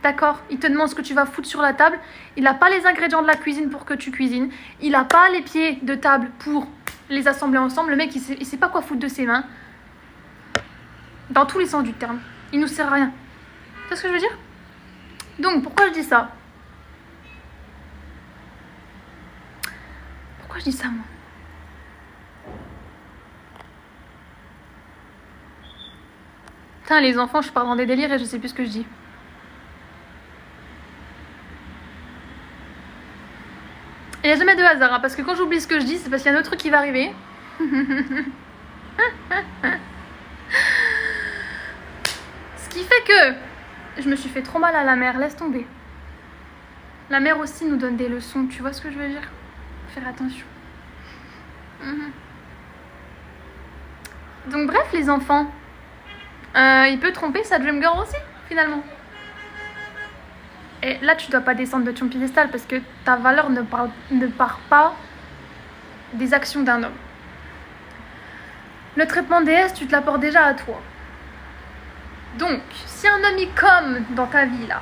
D'accord? Il te demande ce que tu vas foutre sur la table, il n'a pas les ingrédients de la cuisine pour que tu cuisines, il n'a pas les pieds de table pour les assembler ensemble, le mec il sait pas quoi foutre de ses mains. Dans tous les sens du terme. Il nous sert à rien. Tu vois ce que je veux dire? Donc, pourquoi je dis ça? Pourquoi je dis ça, moi? Putain, les enfants, je pars dans des délires et je sais plus ce que je dis. Il n'y a jamais de hasard, hein, parce que quand j'oublie ce que je dis, c'est parce qu'il y a un autre truc qui va arriver. Ce qui fait que je me suis fait trop mal à la mer, laisse tomber. La mer aussi nous donne des leçons, tu vois ce que je veux dire? Faire attention. Donc bref les enfants, il peut tromper sa dream girl aussi finalement. Et là tu dois pas descendre de ton piédestal parce que ta valeur ne part pas des actions d'un homme. Le traitement déesse tu te l'apportes déjà à toi. Donc si un homme y comme dans ta vie là,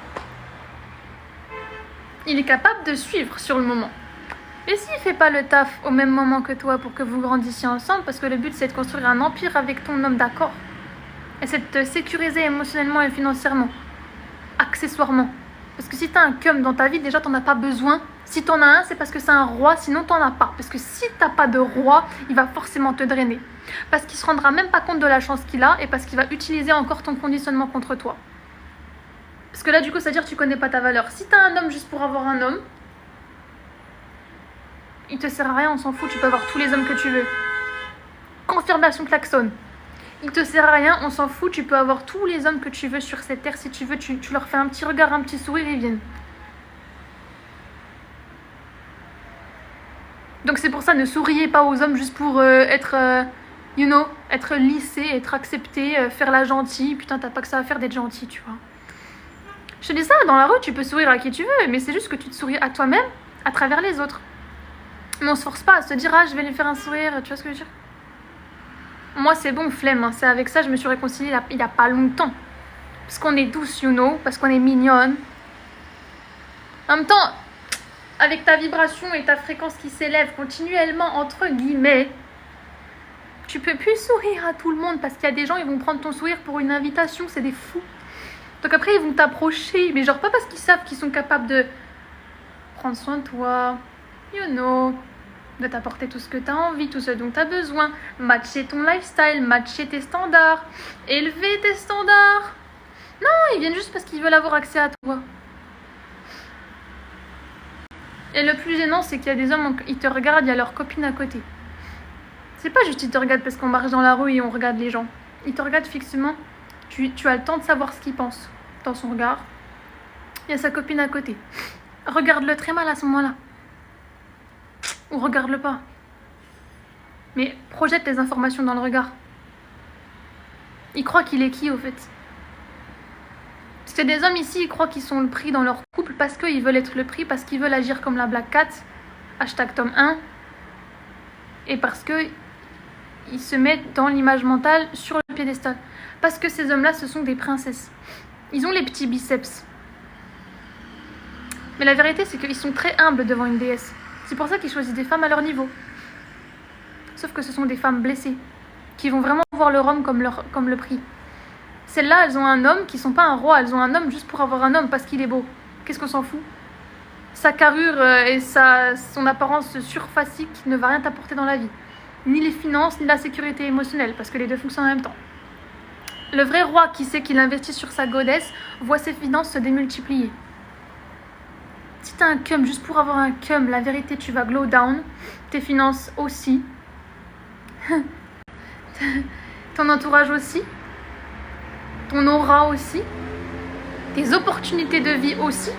il est capable de suivre sur le moment. Mais s'il fait pas le taf au même moment que toi pour que vous grandissiez ensemble, parce que le but c'est de construire un empire avec ton homme, d'accord, essaie de te sécuriser émotionnellement et financièrement, accessoirement. Parce que si t'as un cum dans ta vie, déjà t'en as pas besoin. Si t'en as un, c'est parce que c'est un roi, sinon t'en as pas. Parce que si t'as pas de roi, il va forcément te drainer. Parce qu'il se rendra même pas compte de la chance qu'il a et parce qu'il va utiliser encore ton conditionnement contre toi. Parce que là, du coup, c'est-à-dire que tu connais pas ta valeur. Si t'as un homme juste pour avoir un homme, il te sert à rien, on s'en fout, tu peux avoir tous les hommes que tu veux. Confirmation klaxon. Il te sert à rien, on s'en fout, tu peux avoir tous les hommes que tu veux sur cette terre. Si tu veux, tu leur fais un petit regard, un petit sourire, ils viennent. Donc c'est pour ça, ne souriez pas aux hommes juste pour être lissé, être accepté, faire la gentille. Putain, t'as pas que ça à faire d'être gentil, tu vois. Je te dis ça, dans la rue, tu peux sourire à qui tu veux, mais c'est juste que tu te souris à toi-même à travers les autres. Mais on se force pas à se dire, ah, je vais lui faire un sourire, tu vois ce que je veux dire? Moi, c'est bon, flemme, hein. C'est avec ça, je me suis réconciliée il y a pas longtemps. Parce qu'on est douce, parce qu'on est mignonne. En même temps, avec ta vibration et ta fréquence qui s'élève continuellement, entre guillemets, tu peux plus sourire à tout le monde parce qu'il y a des gens, ils vont prendre ton sourire pour une invitation, c'est des fous. Donc après, ils vont t'approcher, mais genre pas parce qu'ils savent qu'ils sont capables de prendre soin de toi, de t'apporter tout ce que tu as envie, tout ce dont tu as besoin, matcher ton lifestyle, matcher tes standards, élever tes standards. Non, ils viennent juste parce qu'ils veulent avoir accès à toi. Et le plus gênant, c'est qu'il y a des hommes, ils te regardent, il y a leur copine à côté. C'est pas juste ils te regardent parce qu'on marche dans la rue et on regarde les gens. Ils te regardent fixement. Tu as le temps de savoir ce qu'il pense dans son regard. Il y a sa copine à côté. Regarde-le très mal à ce moment-là. Ou regarde-le pas. Mais projette les informations dans le regard. Il croit qu'il est qui au fait? Parce que des hommes ici, ils croient qu'ils sont le prix dans leur couple parce qu'ils veulent être le prix, parce qu'ils veulent agir comme la Black Cat, #tome 1, et parce que ils se mettent dans l'image mentale sur le piédestal. Parce que ces hommes-là, ce sont des princesses. Ils ont les petits biceps. Mais la vérité, c'est qu'ils sont très humbles devant une déesse. C'est pour ça qu'ils choisissent des femmes à leur niveau. Sauf que ce sont des femmes blessées, qui vont vraiment voir leur homme comme le prix. Celles-là, elles ont un homme qui sont pas un roi, elles ont un homme juste pour avoir un homme parce qu'il est beau. Qu'est-ce qu'on s'en fout? Sa carrure et son apparence surfacique ne va rien t'apporter dans la vie. Ni les finances, ni la sécurité émotionnelle, parce que les deux fonctionnent en même temps. Le vrai roi qui sait qu'il investit sur sa goddess voit ses finances se démultiplier. Si t'as un cum juste pour avoir un cum, la vérité, tu vas glow down, tes finances aussi, ton entourage aussi, ton aura aussi, tes opportunités de vie aussi,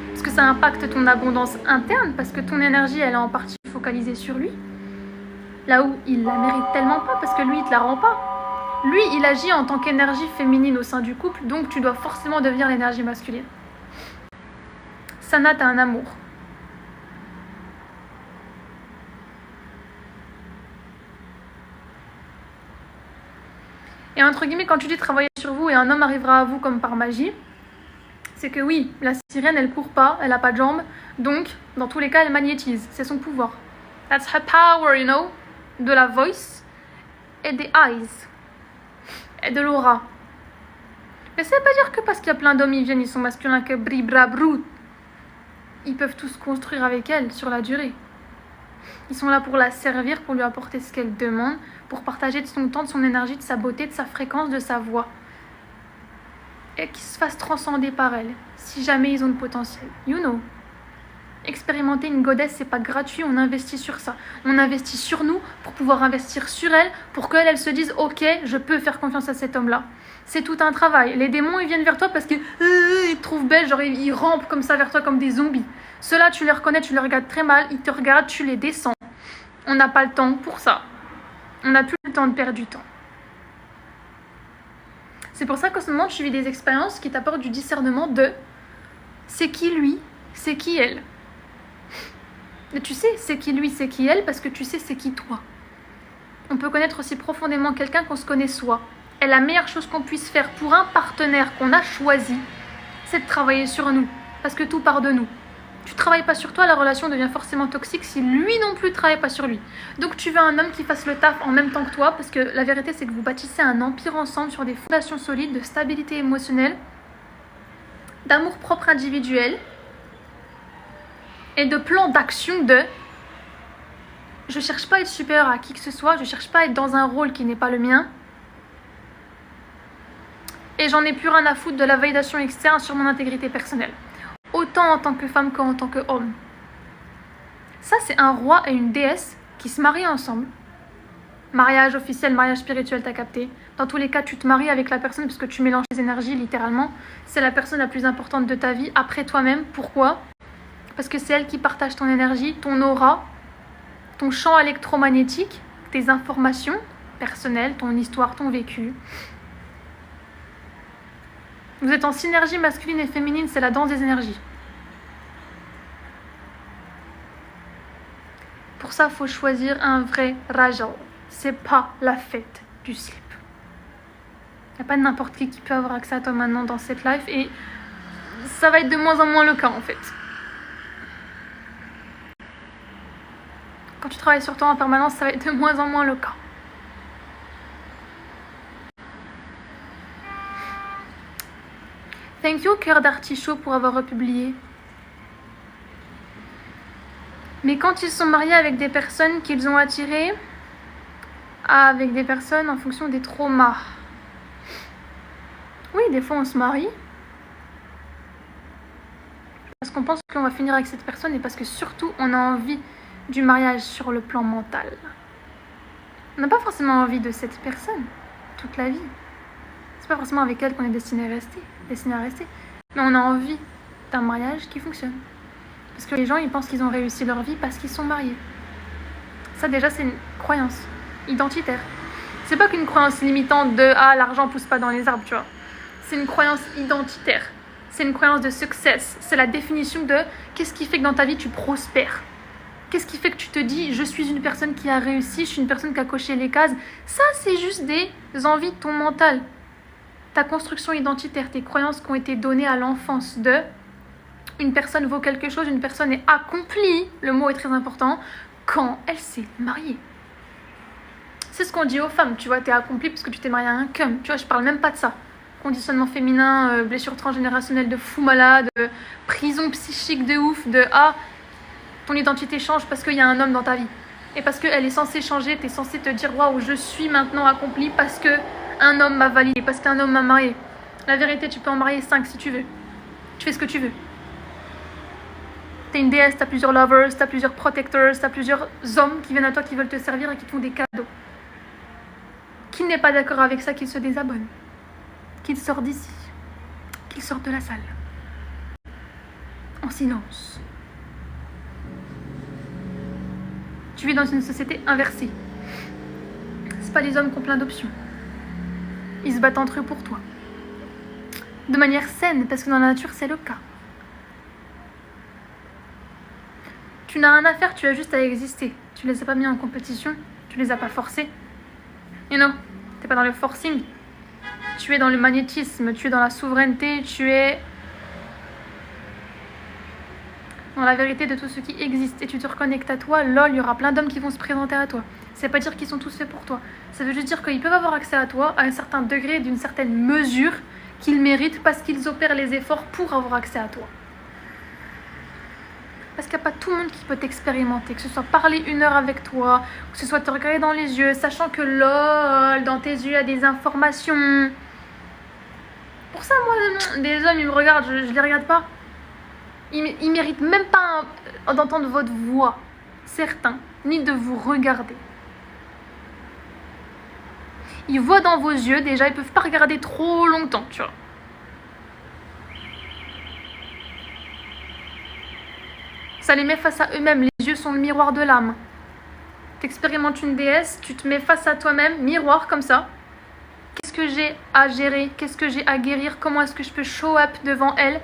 parce que ça impacte ton abondance interne, parce que ton énergie, elle est en partie focalisée sur lui, là où il la mérite tellement pas, parce que lui, il te la rend pas. Lui, il agit en tant qu'énergie féminine au sein du couple, donc tu dois forcément devenir l'énergie masculine. Sana, t'as un amour. Et entre guillemets, quand tu dis travailler sur vous et un homme arrivera à vous comme par magie, c'est que oui, la sirène, elle court pas, elle a pas de jambes, donc dans tous les cas, elle magnétise. C'est son pouvoir. That's her power, de la voice et des eyes et de l'aura. Mais ça veut pas dire que parce qu'il y a plein d'hommes, ils viennent, ils sont masculins, que bri bra brou. Ils peuvent tous construire avec elle sur la durée. Ils sont là pour la servir, pour lui apporter ce qu'elle demande, pour partager de son temps, de son énergie, de sa beauté, de sa fréquence, de sa voix. Et qu'ils se fassent transcender par elle, si jamais ils ont le potentiel. Expérimenter une goddess, c'est pas gratuit, on investit sur ça. On investit sur nous pour pouvoir investir sur elle, pour qu'elle elle se dise « Ok, je peux faire confiance à cet homme-là ». C'est tout un travail. Les démons, ils viennent vers toi parce qu'ils te trouvent belle, genre ils rampent comme ça vers toi comme des zombies. Ceux-là, tu les reconnais, tu les regardes très mal, ils te regardent, tu les descends. On n'a pas le temps pour ça. On n'a plus le temps de perdre du temps. C'est pour ça qu'en ce moment, tu vis des expériences qui t'apportent du discernement de c'est qui lui, c'est qui elle. Mais tu sais, c'est qui lui, c'est qui elle, parce que tu sais c'est qui toi. On peut connaître aussi profondément quelqu'un qu'on se connaît soi. Et la meilleure chose qu'on puisse faire pour un partenaire qu'on a choisi, c'est de travailler sur nous. Parce que tout part de nous. Tu travailles pas sur toi, la relation devient forcément toxique si lui non plus ne travaille pas sur lui. Donc tu veux un homme qui fasse le taf en même temps que toi, parce que la vérité c'est que vous bâtissez un empire ensemble sur des fondations solides de stabilité émotionnelle, d'amour propre individuel et de plans d'action de je cherche pas à être supérieur à qui que ce soit, je cherche pas à être dans un rôle qui n'est pas le mien. Et j'en ai plus rien à foutre de la validation externe sur mon intégrité personnelle. Autant en tant que femme qu'en tant qu'homme. Ça, c'est un roi et une déesse qui se marient ensemble. Mariage officiel, mariage spirituel, t'as capté. Dans tous les cas, tu te maries avec la personne parce que tu mélanges les énergies, littéralement. C'est la personne la plus importante de ta vie, après toi-même. Pourquoi ? Parce que c'est elle qui partage ton énergie, ton aura, ton champ électromagnétique, tes informations personnelles, ton histoire, ton vécu. Vous êtes en synergie masculine et féminine, c'est la danse des énergies. Pour ça, il faut choisir un vrai rajal. C'est pas la fête du slip. Il n'y a pas n'importe qui peut avoir accès à toi maintenant dans cette life et ça va être de moins en moins le cas en fait. Quand tu travailles sur toi en permanence, ça va être de moins en moins le cas. Thank you, cœur d'artichaut, pour avoir republié. Mais quand ils sont mariés avec des personnes qu'ils ont attirées, avec des personnes en fonction des traumas. Oui, des fois on se marie. Parce qu'on pense qu'on va finir avec cette personne et parce que surtout on a envie du mariage sur le plan mental. On n'a pas forcément envie de cette personne toute la vie. C'est pas forcément avec elle qu'on est destiné à rester. Mais on a envie d'un mariage qui fonctionne. Parce que les gens, ils pensent qu'ils ont réussi leur vie parce qu'ils sont mariés. Ça déjà, c'est une croyance identitaire. C'est pas qu'une croyance limitante de « Ah, l'argent pousse pas dans les arbres », tu vois. C'est une croyance identitaire. C'est une croyance de success. C'est la définition de qu'est-ce qui fait que dans ta vie, tu prospères. Qu'est-ce qui fait que tu te dis « Je suis une personne qui a réussi, je suis une personne qui a coché les cases ». Ça, c'est juste des envies de ton mental. Ta construction identitaire, tes croyances qui ont été données à l'enfance de une personne vaut quelque chose, une personne est accomplie, le mot est très important, quand elle s'est mariée. C'est ce qu'on dit aux femmes, tu vois, t'es accomplie parce que tu t'es mariée à un cum, tu vois, je parle même pas de ça. Conditionnement féminin, blessure transgénérationnelle de fou malade, prison psychique de ouf, de ah, ton identité change parce qu'il y a un homme dans ta vie. Et parce qu'elle est censée changer, t'es censée te dire waouh, je suis maintenant accomplie parce que un homme m'a validé, parce qu'un homme m'a marié. La vérité, tu peux en marier 5 si tu veux. Tu fais ce que tu veux. T'es une déesse, t'as plusieurs lovers, t'as plusieurs protectors, t'as plusieurs hommes qui viennent à toi, qui veulent te servir et qui te font des cadeaux. Qui n'est pas d'accord avec ça, qu'il se désabonne. Qu'il sorte d'ici. Qu'il sorte de la salle. En silence. Tu vis dans une société inversée. C'est pas les hommes qui ont plein d'options. Ils se battent entre eux pour toi. De manière saine, parce que dans la nature, c'est le cas. Tu n'as rien à faire, tu as juste à exister. Tu les as pas mis en compétition, tu les as pas forcés. You know, t'es pas dans le forcing. Tu es dans le magnétisme, tu es dans la souveraineté, tu es dans la vérité de tout ce qui existe. Et tu te reconnectes à toi, lol, il y aura plein d'hommes qui vont se présenter à toi. Ça veut pas dire qu'ils sont tous faits pour toi. Ça veut juste dire qu'ils peuvent avoir accès à toi à un certain degré, d'une certaine mesure qu'ils méritent parce qu'ils opèrent les efforts pour avoir accès à toi. Parce qu'il n'y a pas tout le monde qui peut t'expérimenter, que ce soit parler 1 heure avec toi, que ce soit te regarder dans les yeux, sachant que lol, dans tes yeux, il y a des informations. Pour ça, moi, des hommes, ils me regardent, je les regarde pas. Ils méritent même pas d'entendre votre voix, certains, ni de vous regarder. Ils voient dans vos yeux, déjà, ils peuvent pas regarder trop longtemps, tu vois. Ça les met face à eux-mêmes. Les yeux sont le miroir de l'âme. T'expérimentes une déesse, tu te mets face à toi-même, miroir comme ça. Qu'est-ce que j'ai à gérer? Qu'est-ce que j'ai à guérir? Comment est-ce que je peux show up devant elle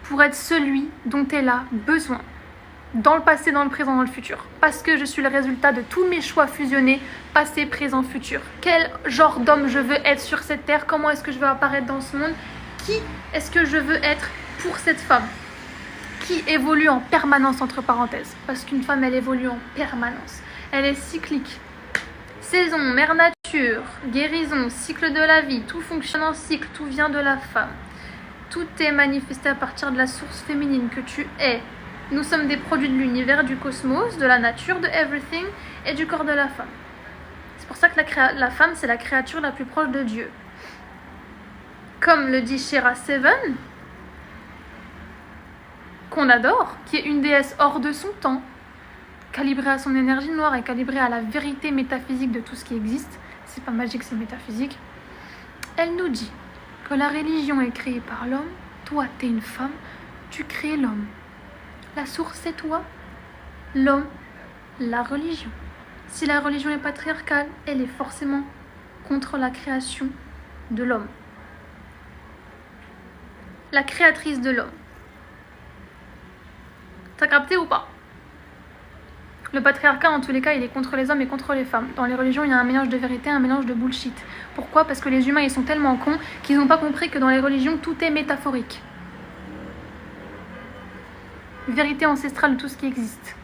pour être celui dont elle a besoin? Dans le passé, dans le présent, dans le futur. Parce que je suis le résultat de tous mes choix fusionnés, passé, présent, futur. Quel genre d'homme je veux être sur cette terre? Comment est-ce que je veux apparaître dans ce monde? Qui est-ce que je veux être pour cette femme? qui évolue en permanence, entre parenthèses. Parce qu'une femme, elle évolue en permanence. Elle est cyclique. Saison, mère nature, guérison, cycle de la vie, tout fonctionne en cycle, tout vient de la femme. Tout est manifesté à partir de la source féminine que tu es. Nous sommes des produits de l'univers, du cosmos, de la nature, de everything et du corps de la femme. C'est pour ça que la femme, c'est la créature la plus proche de Dieu. Comme le dit Shira Seven, qu'on adore, qui est une déesse hors de son temps, calibrée à son énergie noire et calibrée à la vérité métaphysique de tout ce qui existe. C'est pas magique, c'est métaphysique. Elle nous dit que la religion est créée par l'homme. Toi, t'es une femme, tu crées l'homme. La source, c'est toi. L'homme, la religion. Si la religion est patriarcale, elle est forcément contre la création de l'homme. La créatrice de l'homme. T'as capté ou pas? Le patriarcat, en tous les cas, il est contre les hommes et contre les femmes. Dans les religions, il y a un mélange de vérité, un mélange de bullshit. Pourquoi? Parce que les humains, ils sont tellement cons qu'ils n'ont pas compris que dans les religions, tout est métaphorique. Vérité ancestrale de tout ce qui existe.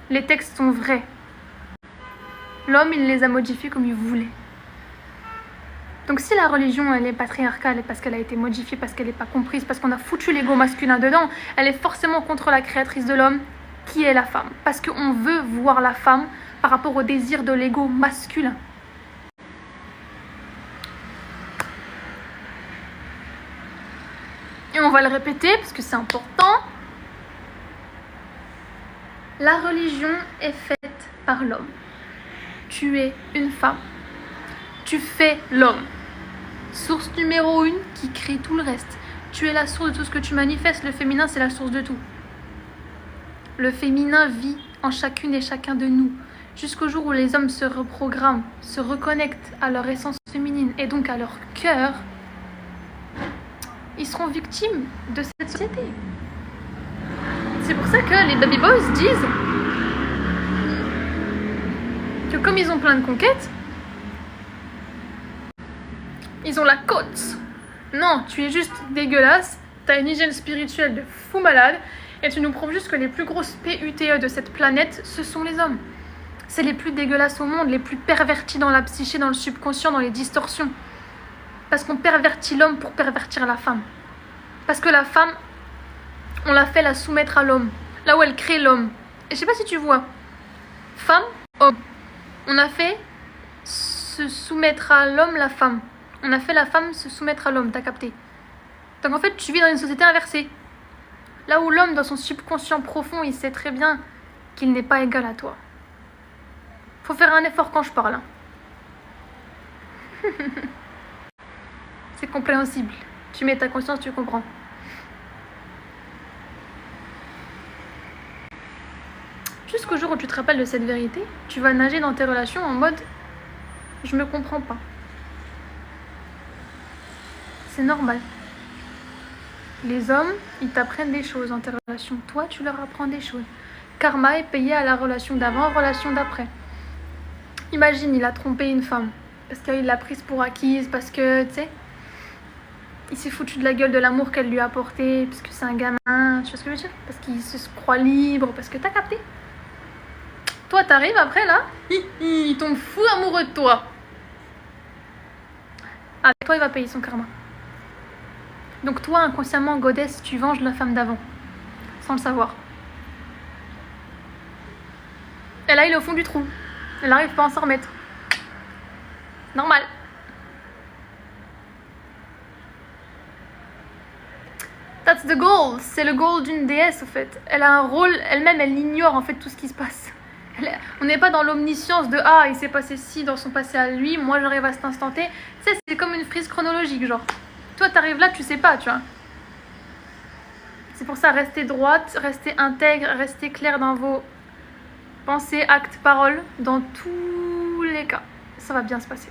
Les textes sont vrais. L'homme, il les a modifiés comme il voulait. Donc si la religion, elle est patriarcale, parce qu'elle a été modifiée, parce qu'elle n'est pas comprise, parce qu'on a foutu l'ego masculin dedans, elle est forcément contre la créatrice de l'homme, qui est la femme. Parce qu'on veut voir la femme par rapport au désir de l'ego masculin. Et on va le répéter, parce que c'est important. La religion est faite par l'homme. Tu es une femme. Tu fais l'homme. Source numéro 1 qui crée tout le reste. Tu es la source de tout ce que tu manifestes. Le féminin, c'est la source de tout. Le féminin vit en chacune et chacun de nous. Jusqu'au jour où les hommes se reprogramment, se reconnectent à leur essence féminine et donc à leur cœur, ils seront victimes de cette société. C'est pour ça que les baby boys disent que comme ils ont plein de conquêtes, ils ont la côte. Non, tu es juste dégueulasse, t'as une hygiène spirituelle de fou malade, et tu nous prouves juste que les plus grosses PUTE de cette planète, ce sont les hommes. C'est les plus dégueulasses au monde, les plus pervertis dans la psyché, dans le subconscient, dans les distorsions. Parce qu'on pervertit l'homme pour pervertir la femme. Parce que la femme, on l'a fait la soumettre à l'homme, là où elle crée l'homme. Et je sais pas si tu vois, femme, homme. On a fait se soumettre à l'homme, la femme. On a fait la femme se soumettre à l'homme, t'as capté? Donc en fait, tu vis dans une société inversée. Là où l'homme, dans son subconscient profond, il sait très bien qu'il n'est pas égal à toi. Faut faire un effort quand je parle. Hein. C'est compréhensible. Tu mets ta conscience, tu comprends. Jusqu'au jour où tu te rappelles de cette vérité, tu vas nager dans tes relations en mode « je me comprends pas ». C'est normal. Les hommes, ils t'apprennent des choses dans tes relations. Toi, tu leur apprends des choses. Karma est payé à la relation d'avant, relation d'après. Imagine, il a trompé une femme. Parce qu'il l'a prise pour acquise, parce que, tu sais, il s'est foutu de la gueule de l'amour qu'elle lui a apporté, parce que c'est un gamin, tu vois ce que je veux dire? Parce qu'il se croit libre, parce que t'as capté. Toi, t'arrives après, là, il tombe fou amoureux de toi. Avec toi, il va payer son karma. Donc toi, inconsciemment, goddess, tu venges la femme d'avant, sans le savoir. Et là, il est au fond du trou. Elle n'arrive pas à s'en remettre. Normal. That's the goal. C'est le goal d'une déesse, en fait. Elle a un rôle, elle-même, elle ignore, en fait, tout ce qui se passe. On n'est pas dans l'omniscience de « Ah, il s'est passé ci dans son passé à lui, moi j'arrive à cet instant T. » Tu sais, c'est comme une frise chronologique, genre. Toi, t'arrives là, tu sais pas, tu vois. C'est pour ça, restez droite, restez intègre, restez clair dans vos pensées, actes, paroles, dans tous les cas. Ça va bien se passer.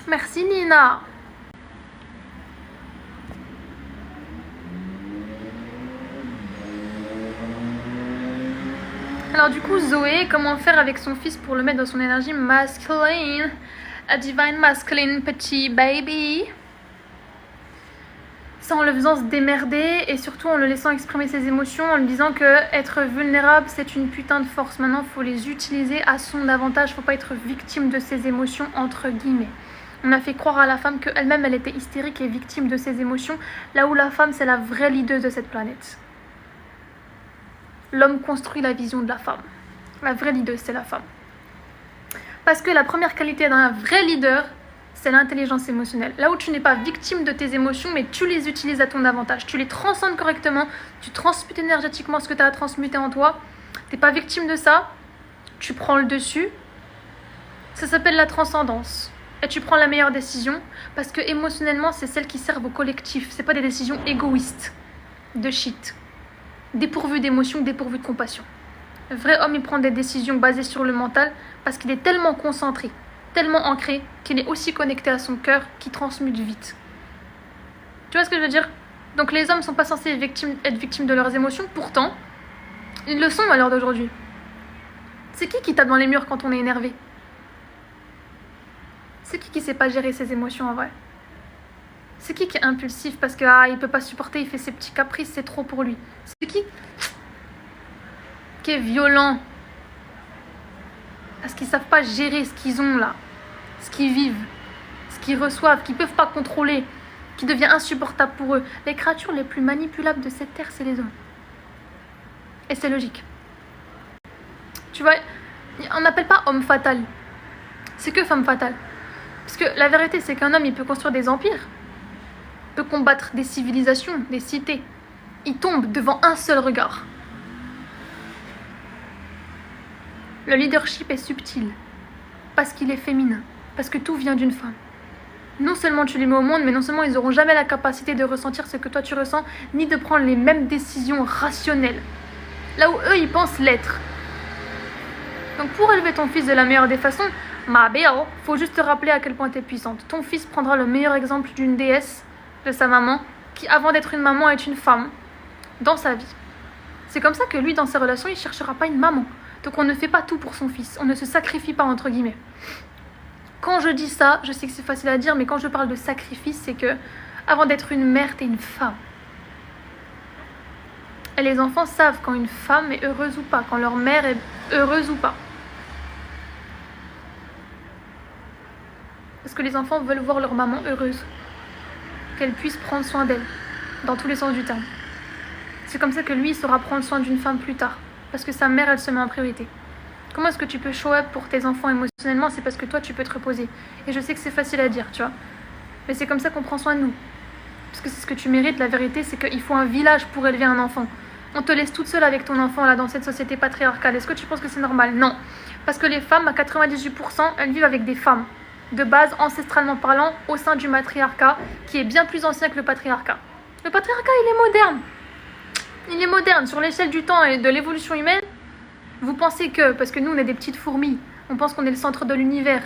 Merci Nina. Alors du coup, Zoé, comment faire avec son fils pour le mettre dans son énergie masculine? A divine masculine petit baby. C'est en le faisant se démerder et surtout en le laissant exprimer ses émotions, en lui disant que être vulnérable c'est une putain de force. Maintenant, il faut les utiliser à son avantage, il ne faut pas être victime de ses émotions entre guillemets. On a fait croire à la femme qu'elle-même elle était hystérique et victime de ses émotions, là où la femme c'est la vraie leader de cette planète. L'homme construit la vision de la femme. La vraie leader c'est la femme. Parce que la première qualité d'un vrai leader, c'est l'intelligence émotionnelle. Là où tu n'es pas victime de tes émotions, mais tu les utilises à ton avantage. Tu les transcendes correctement, tu transmutes énergétiquement ce que tu as transmuté en toi. Tu n'es pas victime de ça, tu prends le dessus. Ça s'appelle la transcendance. Et tu prends la meilleure décision, parce que émotionnellement, c'est celle qui sert au collectif. C'est pas des décisions égoïstes, de shit. Dépourvues d'émotions, dépourvues de compassion. Le vrai homme, il prend des décisions basées sur le mental, parce qu'il est tellement concentré, tellement ancré, qu'il est aussi connecté à son cœur, qui transmute vite. Tu vois ce que je veux dire? Donc les hommes ne sont pas censés être victimes de leurs émotions, pourtant, ils le sont à l'heure d'aujourd'hui. C'est qui tape dans les murs quand on est énervé? C'est qui sait pas gérer ses émotions en vrai? C'est qui est impulsif parce que il peut pas supporter, il fait ses petits caprices, c'est trop pour lui? C'est qui est violent? Parce qu'ils savent pas gérer ce qu'ils ont là, ce qu'ils vivent, ce qu'ils reçoivent, qu'ils peuvent pas contrôler, qui devient insupportable pour eux. Les créatures les plus manipulables de cette terre, c'est les hommes. Et c'est logique. Tu vois, on n'appelle pas homme fatal. C'est que femme fatale. Parce que la vérité, c'est qu'un homme, il peut construire des empires. Il peut combattre des civilisations, des cités. Il tombe devant un seul regard. Le leadership est subtil. Parce qu'il est féminin. Parce que tout vient d'une femme. Non seulement tu les mets au monde, mais non seulement ils n'auront jamais la capacité de ressentir ce que toi tu ressens, ni de prendre les mêmes décisions rationnelles. Là où eux, ils pensent l'être. Donc pour élever ton fils de la meilleure des façons, ma belle, faut juste te rappeler à quel point tu es puissante. Ton fils prendra le meilleur exemple d'une déesse, de sa maman, qui avant d'être une maman est une femme, dans sa vie. C'est comme ça que lui, dans ses relations, il ne cherchera pas une maman. Donc on ne fait pas tout pour son fils, on ne se sacrifie pas entre guillemets. Quand je dis ça, je sais que c'est facile à dire, mais quand je parle de sacrifice, c'est que avant d'être une mère, t'es une femme. Et les enfants savent quand une femme est heureuse ou pas, quand leur mère est heureuse ou pas. Parce que les enfants veulent voir leur maman heureuse, qu'elle puisse prendre soin d'elle, dans tous les sens du terme. C'est comme ça que lui, il saura prendre soin d'une femme plus tard, parce que sa mère, elle se met en priorité. Comment est-ce que tu peux show up pour tes enfants émotionnellement? C'est parce que toi, tu peux te reposer. Et je sais que c'est facile à dire, tu vois. Mais c'est comme ça qu'on prend soin de nous. Parce que c'est ce que tu mérites, la vérité, c'est qu'il faut un village pour élever un enfant. On te laisse toute seule avec ton enfant, là, dans cette société patriarcale. Est-ce que tu penses que c'est normal? Non. Parce que les femmes, à 98%, elles vivent avec des femmes. De base, ancestralement parlant, au sein du matriarcat, qui est bien plus ancien que le patriarcat. Le patriarcat, il est moderne. Il est moderne. Sur l'échelle du temps et de l'évolution humaine, vous pensez que, parce que nous on est des petites fourmis, on pense qu'on est le centre de l'univers.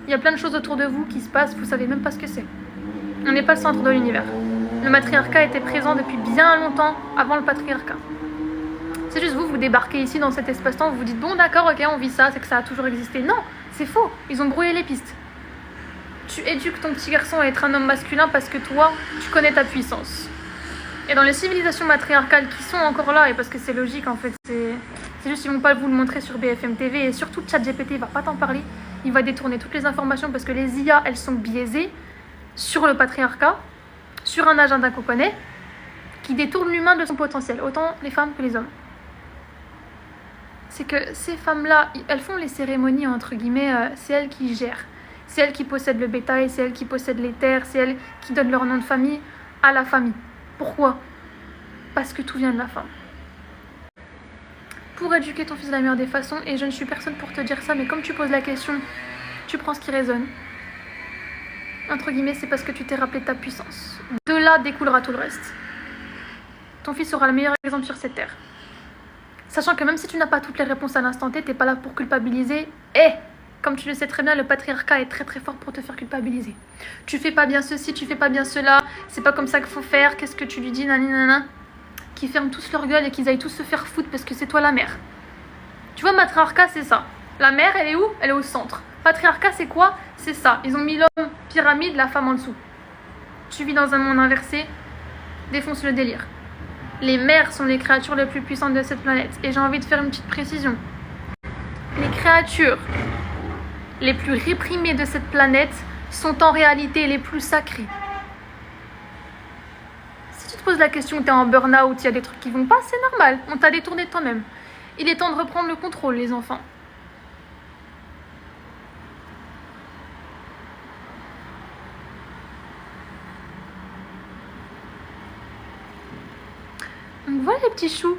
Il y a plein de choses autour de vous qui se passent, vous savez même pas ce que c'est. On n'est pas le centre de l'univers. Le matriarcat était présent depuis bien longtemps avant le patriarcat. C'est juste vous débarquez ici dans cet espace-temps, vous vous dites bon d'accord, ok on vit ça, c'est que ça a toujours existé. Non, c'est faux, ils ont brouillé les pistes. Tu éduques ton petit garçon à être un homme masculin parce que toi, tu connais ta puissance. Et dans les civilisations matriarcales qui sont encore là, et parce que c'est logique en fait, c'est juste qu'ils vont pas vous le montrer sur BFM TV, et surtout ChatGPT il va pas t'en parler, il va détourner toutes les informations parce que les IA elles sont biaisées sur le patriarcat, sur un agenda qu'on connaît, qui détourne l'humain de son potentiel, autant les femmes que les hommes. C'est que ces femmes-là, elles font les cérémonies entre guillemets, c'est elles qui gèrent, c'est elles qui possèdent le bétail, c'est elles qui possèdent les terres, c'est elles qui donnent leur nom de famille à la famille. Pourquoi? Parce que tout vient de la femme. Pour éduquer ton fils de la meilleure des façons, et je ne suis personne pour te dire ça, mais comme tu poses la question, tu prends ce qui résonne. Entre guillemets, c'est parce que tu t'es rappelé de ta puissance. De là découlera tout le reste. Ton fils sera le meilleur exemple sur cette terre. Sachant que même si tu n'as pas toutes les réponses à l'instant T, t'es pas là pour culpabiliser. Et comme tu le sais très bien, le patriarcat est très très fort pour te faire culpabiliser. Tu fais pas bien ceci, tu fais pas bien cela, c'est pas comme ça qu'il faut faire, qu'est-ce que tu lui dis, nanana. qu'ils ferment tous leur gueule et qu'ils aillent tous se faire foutre parce que c'est toi la mère. Tu vois, matriarcat, c'est ça. La mère, elle est où? Elle est au centre. Patriarcat, c'est quoi? C'est ça. Ils ont mis l'homme pyramide, la femme en dessous. Tu vis dans un monde inversé, défonce le délire. Les mères sont les créatures les plus puissantes de cette planète. Et j'ai envie de faire une petite précision. Les créatures les plus réprimées de cette planète sont en réalité les plus sacrées. Si tu te poses la question, tu es en burn-out, il y a des trucs qui vont pas, c'est normal. On t'a détourné de toi-même. Il est temps de reprendre le contrôle, les enfants. Donc voilà les petits choux.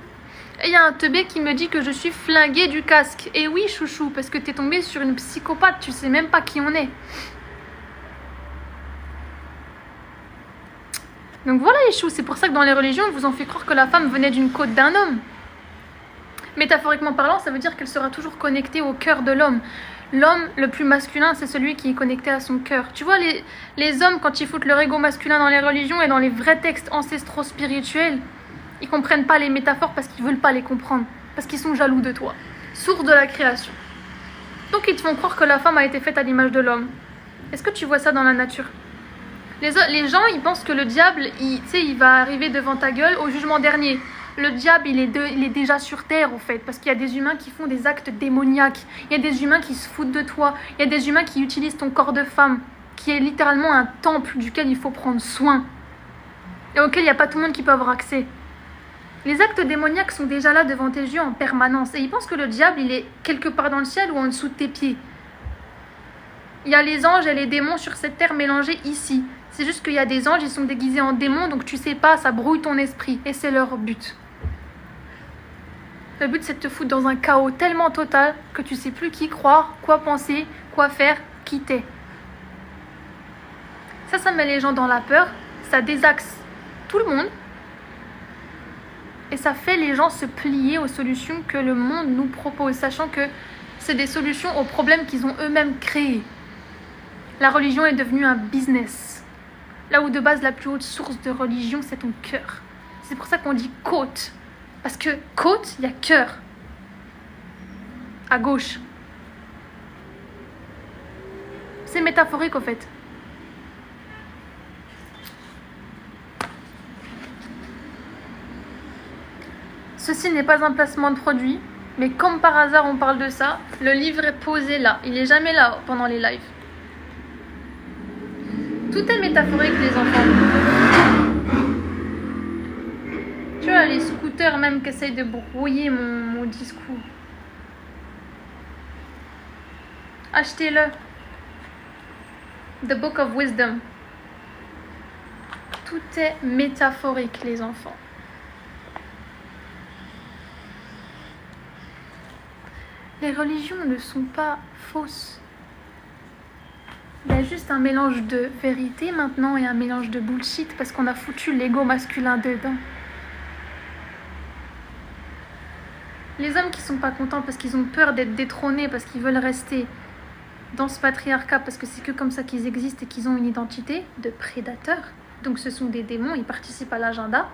Et il y a un teubé qui me dit que je suis flinguée du casque. Et oui, chouchou, parce que t'es tombée sur une psychopathe, tu sais même pas qui on est. Donc voilà les choux, c'est pour ça que dans les religions, on vous en fait croire que la femme venait d'une côte d'un homme. Métaphoriquement parlant, ça veut dire qu'elle sera toujours connectée au cœur de l'homme. L'homme le plus masculin, c'est celui qui est connecté à son cœur. Tu vois, les hommes, quand ils foutent leur ego masculin dans les religions et dans les vrais textes ancestraux spirituels, ils comprennent pas les métaphores parce qu'ils veulent pas les comprendre. Parce qu'ils sont jaloux de toi. Sourds de la création. Donc ils te font croire que la femme a été faite à l'image de l'homme. Est-ce que tu vois ça dans la nature? Les gens, ils pensent que le diable, il va arriver devant ta gueule au jugement dernier. Le diable, il est déjà sur terre, en fait. Parce qu'il y a des humains qui font des actes démoniaques. Il y a des humains qui se foutent de toi. Il y a des humains qui utilisent ton corps de femme, qui est littéralement un temple duquel il faut prendre soin. Et auquel il n'y a pas tout le monde qui peut avoir accès. Les actes démoniaques sont déjà là devant tes yeux en permanence. Et ils pensent que le diable, il est quelque part dans le ciel ou en dessous de tes pieds. Il y a les anges et les démons sur cette terre mélangés ici. C'est juste qu'il y a des anges, ils sont déguisés en démons, donc tu sais pas, ça brouille ton esprit. Et c'est leur but. Le but, c'est de te foutre dans un chaos tellement total que tu sais plus qui croire, quoi penser, quoi faire, qui t'es. Ça met les gens dans la peur, ça désaxe tout le monde. Et ça fait les gens se plier aux solutions que le monde nous propose, sachant que c'est des solutions aux problèmes qu'ils ont eux-mêmes créés. La religion est devenue un business. Là où de base la plus haute source de religion, c'est ton cœur. C'est pour ça qu'on dit côte. Parce que côte, il y a cœur. À gauche. C'est métaphorique au fait. Ceci n'est pas un placement de produit, mais comme par hasard on parle de ça, le livre est posé là. Il n'est jamais là pendant les lives. Tout est métaphorique, les enfants. Tu vois, les scooters même qui essayent de brouiller mon discours. Achetez-le. The Book of Wisdom. Tout est métaphorique, les enfants. Les religions ne sont pas fausses. Il y a juste un mélange de vérité maintenant et un mélange de bullshit parce qu'on a foutu l'ego masculin dedans. Les hommes qui sont pas contents parce qu'ils ont peur d'être détrônés, parce qu'ils veulent rester dans ce patriarcat, parce que c'est que comme ça qu'ils existent et qu'ils ont une identité de prédateurs. Donc ce sont des démons, ils participent à l'agenda.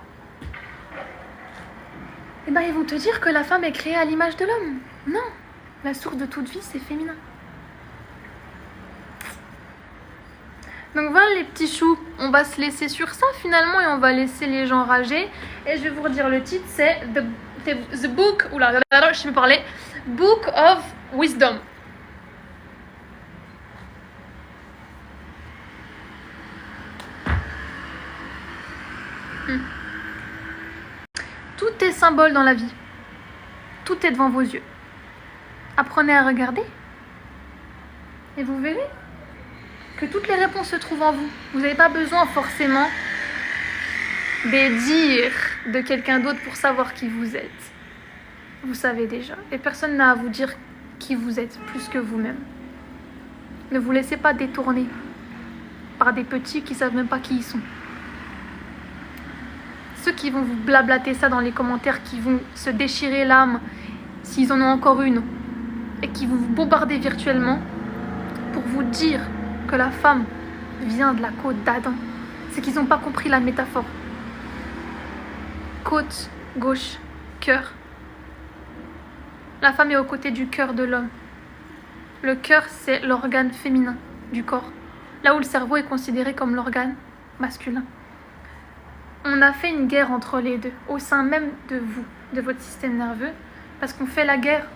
Et ben ils vont te dire que la femme est créée à l'image de l'homme. Non, la source de toute vie, c'est féminin. Donc voilà les petits choux, on va se laisser sur ça finalement et on va laisser les gens rager. Et je vais vous redire le titre, c'est The Book, oula, je sais plus parler, Book of Wisdom. Tout est symbole dans la vie. Tout est devant vos yeux. Apprenez à regarder et vous verrez que toutes les réponses se trouvent en vous. Vous n'avez pas besoin forcément des dires de quelqu'un d'autre pour savoir qui vous êtes. Vous savez déjà. Et personne n'a à vous dire qui vous êtes plus que vous-même. Ne vous laissez pas détourner par des petits qui ne savent même pas qui ils sont. Ceux qui vont vous blablater ça dans les commentaires, qui vont se déchirer l'âme, s'ils en ont encore une, et qui vont vous bombarder virtuellement pour vous dire que la femme vient de la côte d'Adam. C'est qu'ils n'ont pas compris la métaphore. côte gauche, cœur. La femme est aux côtés du cœur de l'homme. Le cœur, c'est l'organe féminin du corps, là où le cerveau est considéré comme l'organe masculin. On a fait une guerre entre les deux, au sein même de vous, de votre système nerveux, parce qu'on fait la guerre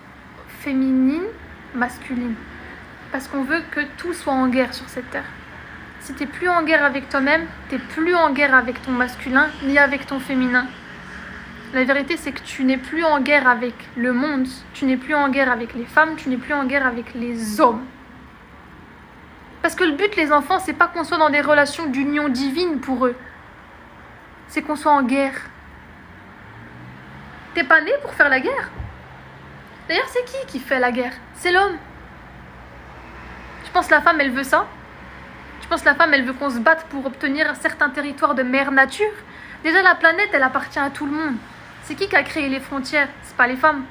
féminine, masculine, parce qu'on veut que tout soit en guerre sur cette terre. Si t'es plus en guerre avec toi-même, t'es plus en guerre avec ton masculin, ni avec ton féminin. La vérité, c'est que tu n'es plus en guerre avec le monde, tu n'es plus en guerre avec les femmes, tu n'es plus en guerre avec les hommes. Parce que le but, les enfants, c'est pas qu'on soit dans des relations d'union divine pour eux. C'est qu'on soit en guerre. T'es pas né pour faire la guerre. D'ailleurs, c'est qui fait la guerre? C'est l'homme. Tu penses que la femme, elle veut ça? Tu penses que la femme, elle veut qu'on se batte pour obtenir un certain territoire de mère nature? Déjà, la planète, elle appartient à tout le monde. C'est qui a créé les frontières? C'est pas les femmes.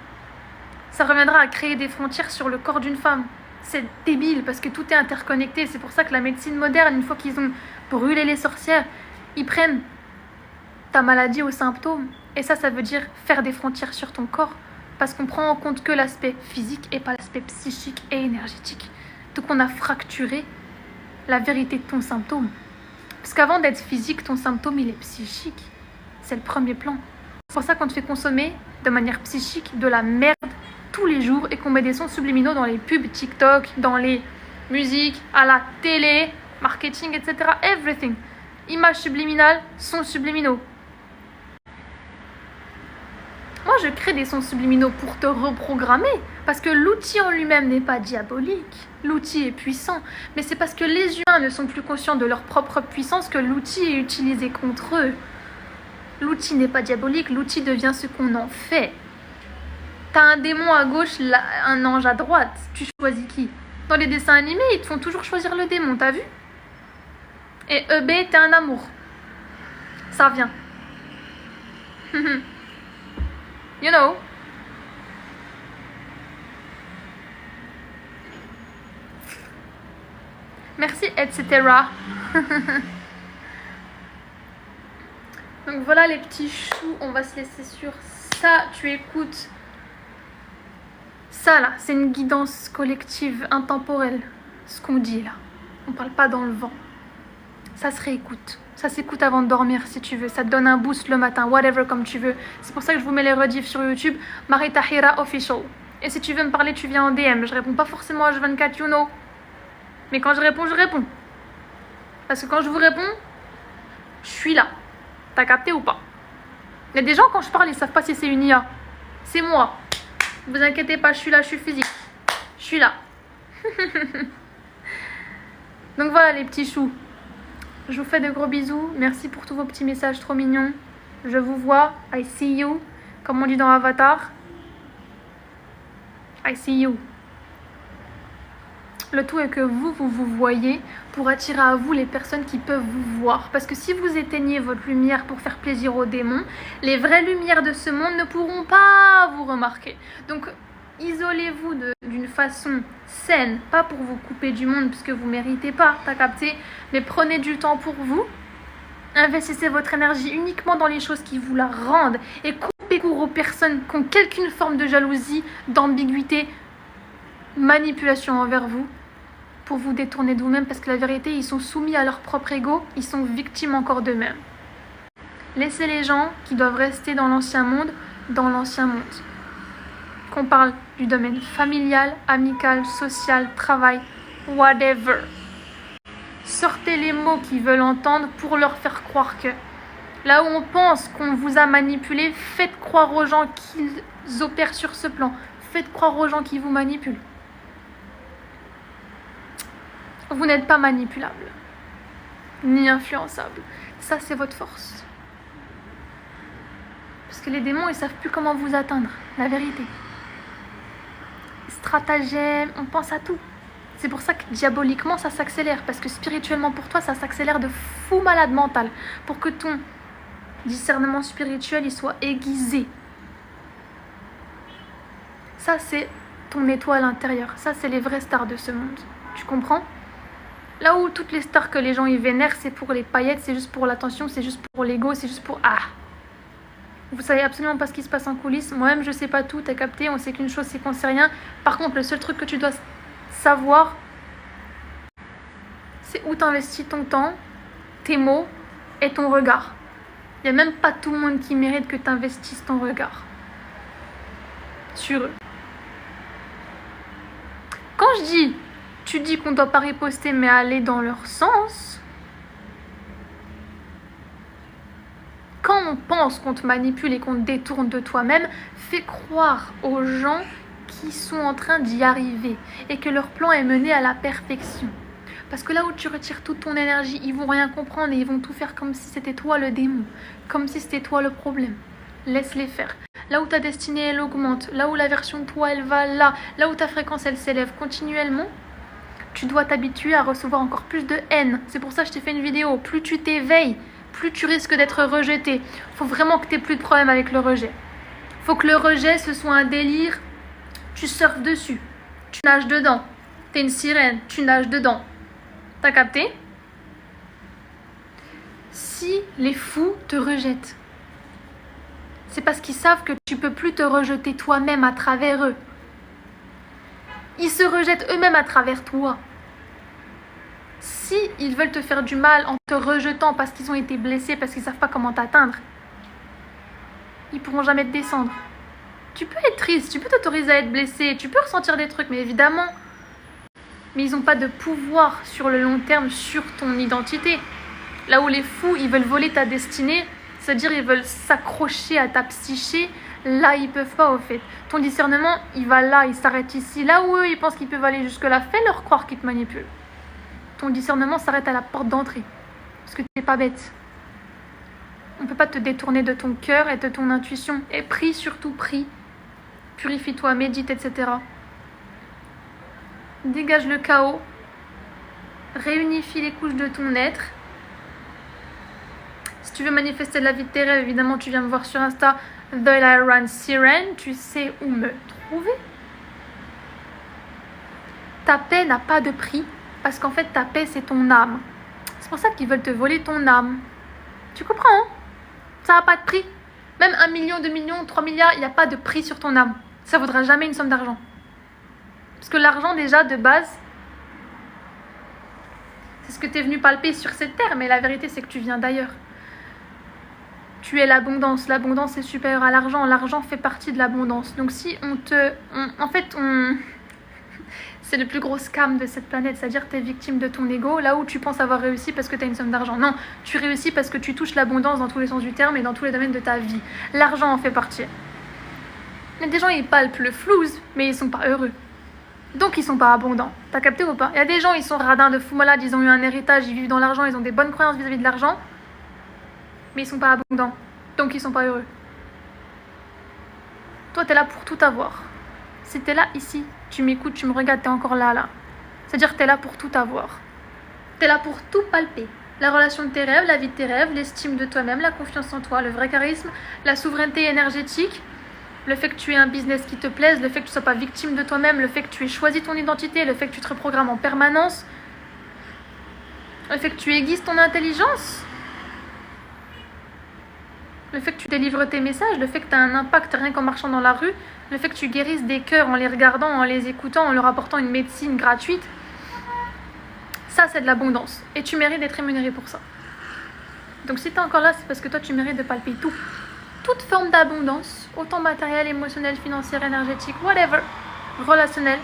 Ça reviendra à créer des frontières sur le corps d'une femme. C'est débile parce que tout est interconnecté. C'est pour ça que la médecine moderne, une fois qu'ils ont brûlé les sorcières, ils prennent ta maladie aux symptômes. Et ça veut dire faire des frontières sur ton corps. Parce qu'on prend en compte que l'aspect physique et pas l'aspect psychique et énergétique. Donc on a fracturé la vérité de ton symptôme. Parce qu'avant d'être physique, ton symptôme, il est psychique. C'est le premier plan. C'est pour ça qu'on te fait consommer de manière psychique de la merde tous les jours et qu'on met des sons subliminaux dans les pubs TikTok, dans les musiques, à la télé, marketing, etc. Everything. Images subliminales, sons subliminaux. Moi, je crée des sons subliminaux pour te reprogrammer. Parce que l'outil en lui-même n'est pas diabolique. L'outil est puissant. Mais c'est parce que les humains ne sont plus conscients de leur propre puissance que l'outil est utilisé contre eux. L'outil n'est pas diabolique, l'outil devient ce qu'on en fait. T'as un démon à gauche, un ange à droite. Tu choisis qui? Dans les dessins animés, ils te font toujours choisir le démon, t'as vu? Et EB, t'es un amour. Ça vient. You know. Merci, etc. Donc voilà les petits choux, on va se laisser sur ça. Tu écoutes. Ça là, c'est une guidance collective, intemporelle. Ce qu'on dit là. On parle pas dans le vent. Ça se réécoute. Ça s'écoute avant de dormir si tu veux. Ça te donne un boost le matin, whatever comme tu veux. C'est pour ça que je vous mets les rediffs sur YouTube. Marie Tahira Official. Et si tu veux me parler, tu viens en DM. Je réponds pas forcément à H24, you know. Mais quand je réponds, je réponds. Parce que quand je vous réponds, je suis là. T'as capté ou pas? Il y a des gens, quand je parle, ils savent pas si c'est une IA. C'est moi. Vous inquiétez pas, je suis là, je suis physique. Je suis là. Donc voilà les petits choux. Je vous fais de gros bisous. Merci pour tous vos petits messages trop mignons. Je vous vois. I see you. Comme on dit dans Avatar. I see you. Le tout est que vous voyez pour attirer à vous les personnes qui peuvent vous voir. Parce que si vous éteignez votre lumière pour faire plaisir aux démons, les vraies lumières de ce monde ne pourront pas vous remarquer. Donc, isolez-vous d'une façon saine, pas pour vous couper du monde puisque vous ne méritez pas, t'as capté, mais prenez du temps pour vous. Investissez votre énergie uniquement dans les choses qui vous la rendent et coupez court aux personnes qui ont quelque forme de jalousie, d'ambiguïté, manipulation envers vous. Pour vous détourner de vous-même parce que la vérité, ils sont soumis à leur propre ego, ils sont victimes encore d'eux-mêmes. Laissez les gens qui doivent rester dans l'ancien monde, dans l'ancien monde. Qu'on parle du domaine familial, amical, social, travail, whatever. Sortez les mots qu'ils veulent entendre pour leur faire croire que. Là où on pense qu'on vous a manipulé, faites croire aux gens qu'ils opèrent sur ce plan. Faites croire aux gens qui vous manipulent. Vous n'êtes pas manipulable, ni influençable. Ça, c'est votre force. Parce que les démons, ils savent plus comment vous atteindre, la vérité. Stratagème, on pense à tout. C'est pour ça que diaboliquement, ça s'accélère. Parce que spirituellement, pour toi, ça s'accélère de fou malade mental. Pour que ton discernement spirituel, il soit aiguisé. Ça, c'est ton étoile intérieure. Ça, c'est les vraies stars de ce monde. Tu comprends ? Là où toutes les stars que les gens y vénèrent, c'est pour les paillettes, c'est juste pour l'attention, c'est juste pour l'ego, c'est juste pour... Ah! Vous savez absolument pas ce qui se passe en coulisses. Moi-même, je sais pas tout, t'as capté. On sait qu'une chose, c'est qu'on sait rien. Par contre, le seul truc que tu dois savoir, c'est où t'investis ton temps, tes mots et ton regard. Il n'y a même pas tout le monde qui mérite que t'investisses ton regard sur eux. Quand je dis, tu dis qu'on doit pas riposter mais aller dans leur sens, quand on pense qu'on te manipule et qu'on te détourne de toi-même, fais croire aux gens qui sont en train d'y arriver et que leur plan est mené à la perfection. Parce que là où tu retires toute ton énergie, ils vont rien comprendre et ils vont tout faire comme si c'était toi le démon, comme si c'était toi le problème. Laisse-les faire. Là où ta destinée elle augmente, là où la version de toi elle va là où ta fréquence elle s'élève continuellement, tu dois t'habituer à recevoir encore plus de haine. C'est pour ça que je t'ai fait une vidéo. Plus tu t'éveilles, plus tu risques d'être rejeté. Faut vraiment que tu n'aies plus de problème avec le rejet. Faut que le rejet ce soit un délire. Tu surfes dessus, tu nages dedans. T'es une sirène, tu nages dedans. T'as capté? Si les fous te rejettent, c'est parce qu'ils savent que tu peux plus te rejeter toi-même à travers eux. Ils se rejettent eux-mêmes à travers toi. Si ils veulent te faire du mal en te rejetant parce qu'ils ont été blessés, parce qu'ils savent pas comment t'atteindre, ils pourront jamais te descendre. Tu peux être triste, tu peux t'autoriser à être blessé, tu peux ressentir des trucs, mais évidemment, mais ils n'ont pas de pouvoir sur le long terme sur ton identité. Là où les fous, ils veulent voler ta destinée, c'est-à-dire ils veulent s'accrocher à ta psyché, là ils peuvent pas au fait. Ton discernement, il va là, il s'arrête ici. Là où eux, ils pensent qu'ils peuvent aller jusque-là, fais-leur croire qu'ils te manipulent. Ton discernement s'arrête à la porte d'entrée, parce que tu n'es pas bête. On ne peut pas te détourner de ton cœur et de ton intuition. Et prie, surtout prie. Purifie-toi, médite, etc. Dégage le chaos. Réunifie les couches de ton être. Si tu veux manifester de la vie de tes rêves, évidemment, tu viens me voir sur Insta, The Lyran Siren. Tu sais où me trouver. Ta paix n'a pas de prix, parce qu'en fait, ta paix, c'est ton âme. C'est pour ça qu'ils veulent te voler ton âme. Tu comprends, hein? Ça n'a pas de prix. Même 1 million, 2 millions, 3 milliards, il n'y a pas de prix sur ton âme. Ça ne vaudra jamais une somme d'argent. Parce que l'argent, déjà, de base, c'est ce que tu es venu palper sur cette terre. Mais la vérité, c'est que tu viens d'ailleurs. Tu es l'abondance. L'abondance est supérieure à l'argent. L'argent fait partie de l'abondance. Donc si c'est le plus gros scam de cette planète. C'est-à-dire que tu es victime de ton ego. Là où tu penses avoir réussi parce que tu as une somme d'argent. Non, tu réussis parce que tu touches l'abondance dans tous les sens du terme et dans tous les domaines de ta vie. L'argent en fait partie. Il y a des gens, ils palpent le flouze, mais ils sont pas heureux. Donc ils sont pas abondants. T'as capté ou pas? Il y a des gens, ils sont radins de fous malades, ils ont eu un héritage, ils vivent dans l'argent, ils ont des bonnes croyances vis-à-vis de l'argent, mais ils sont pas abondants. Donc ils sont pas heureux. Toi, t'es là pour tout avoir. Si t'es là, ici, tu m'écoutes, tu me regardes, t'es encore là. C'est-à-dire que t'es là pour tout avoir. T'es là pour tout palper. La relation de tes rêves, la vie de tes rêves, l'estime de toi-même, la confiance en toi, le vrai charisme, la souveraineté énergétique, le fait que tu aies un business qui te plaise, le fait que tu ne sois pas victime de toi-même, le fait que tu aies choisi ton identité, le fait que tu te reprogrammes en permanence, le fait que tu aiguises ton intelligence, le fait que tu délivres tes messages, le fait que tu as un impact rien qu'en marchant dans la rue, le fait que tu guérisses des cœurs en les regardant, en les écoutant, en leur apportant une médecine gratuite, ça c'est de l'abondance. Et tu mérites d'être rémunéré pour ça. Donc si tu es encore là, c'est parce que toi tu mérites de palper tout. Toute forme d'abondance, autant matérielle, émotionnelle, financière, énergétique, whatever, relationnelle,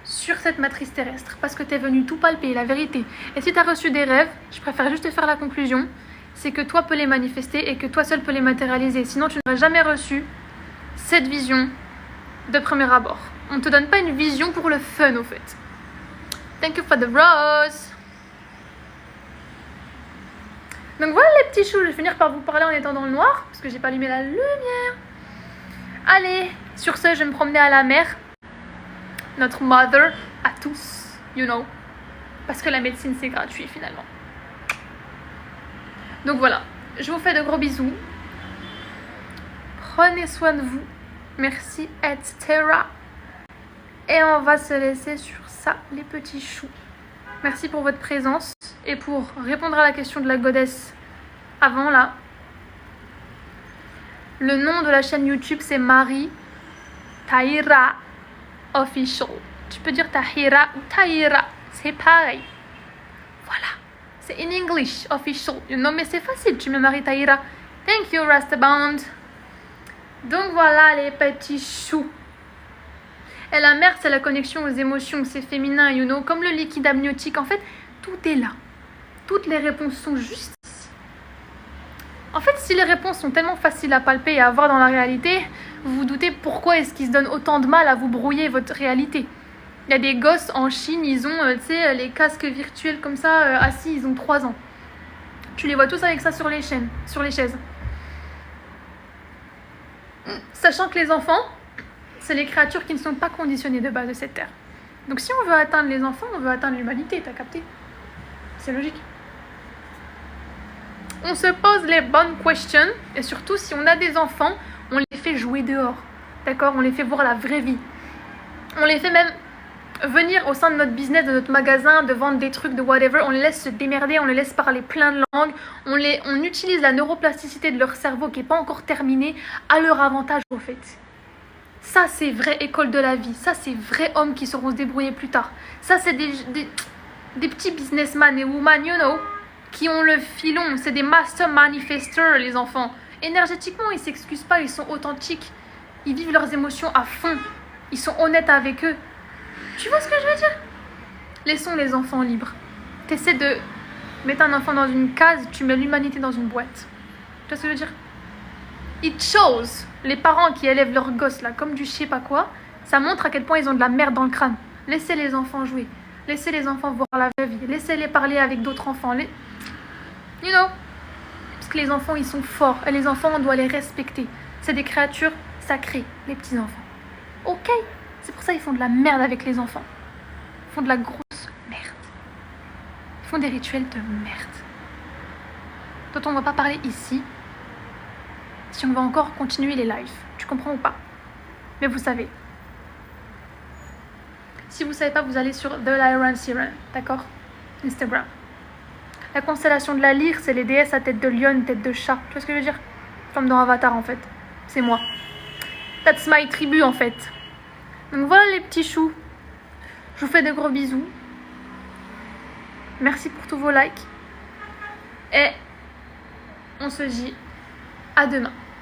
sur cette matrice terrestre. Parce que tu es venu tout palper, la vérité. Et si tu as reçu des rêves, je préfère juste te faire la conclusion, c'est que toi peux les manifester et que toi seul peux les matérialiser. Sinon, tu n'aurais jamais reçu cette vision de premier abord. On ne te donne pas une vision pour le fun, au fait. Thank you for the rose. Donc voilà les petits choux, je vais finir par vous parler en étant dans le noir, parce que j'ai pas allumé la lumière. Allez, sur ce, je vais me promener à la mer. Notre mother, à tous, you know. Parce que la médecine, c'est gratuit finalement. Donc voilà, je vous fais de gros bisous. Prenez soin de vous. Merci, etc. Et on va se laisser sur ça, les petits choux. Merci pour votre présence. Et pour répondre à la question de la goddess avant là, Le nom de la chaîne YouTube, c'est Marie Tahira Official. Tu peux dire Tahira ou Tahira, c'est pareil. Voilà, c'est in English, official. Non mais c'est facile, tu mets Marie Tahira. Thank you, Rastabound. Donc voilà les petits choux. Et la mère, c'est la connexion aux émotions, c'est féminin, you know, comme le liquide amniotique. En fait, tout est là. Toutes les réponses sont juste ici. En fait, si les réponses sont tellement faciles à palper et à voir dans la réalité, vous vous doutez pourquoi est-ce qu'ils se donnent autant de mal à vous brouiller votre réalité. Il y a des gosses en Chine, ils ont, tu sais, les casques virtuels comme ça, assis, ils ont 3 ans. Tu les vois tous avec ça sur les chaises. Sachant que les enfants, c'est les créatures qui ne sont pas conditionnées de base de cette terre. Donc si on veut atteindre les enfants, on veut atteindre l'humanité, t'as capté? C'est logique. On se pose les bonnes questions, et surtout si on a des enfants, on les fait jouer dehors. D'accord? On les fait voir la vraie vie. On les fait même venir au sein de notre business, de notre magasin, de vendre des trucs, de whatever. On les laisse se démerder, on les laisse parler plein de langues. On utilise la neuroplasticité de leur cerveau qui n'est pas encore terminée à leur avantage au fait. Ça, c'est vraie école de la vie. Ça, c'est vrais hommes qui sauront se débrouiller plus tard. Ça, c'est des petits businessmen et women, you know, qui ont le filon. C'est des master manifestors, les enfants. Énergétiquement, ils ne s'excusent pas, ils sont authentiques. Ils vivent leurs émotions à fond. Ils sont honnêtes avec eux. Tu vois ce que je veux dire? Laissons les enfants libres. T'essaies de mettre un enfant dans une case, tu mets l'humanité dans une boîte. Tu vois ce que je veux dire? It shows. Les parents qui élèvent leurs gosses là comme du je sais pas quoi, ça montre à quel point ils ont de la merde dans le crâne. Laissez les enfants jouer. Laissez les enfants voir la vraie vie. Laissez-les parler avec d'autres enfants. You know? Parce que les enfants, ils sont forts. Et les enfants, on doit les respecter. C'est des créatures sacrées, les petits-enfants. Ok? C'est pour ça qu'ils font de la merde avec les enfants. Ils font de la grosse merde. Ils font des rituels de merde. Dont on ne va pas parler ici. Si on va encore continuer les lives. Tu comprends ou pas? Mais vous savez. Si vous ne savez pas, vous allez sur The Lyran Siren. D'accord? Instagram. La constellation de la lyre, c'est les déesses à tête de lion, tête de chat. Tu vois ce que je veux dire? Comme dans Avatar en fait. C'est moi. That's my tribu en fait. Donc voilà les petits choux. Je vous fais de gros bisous. Merci pour tous vos likes. Et on se dit à demain.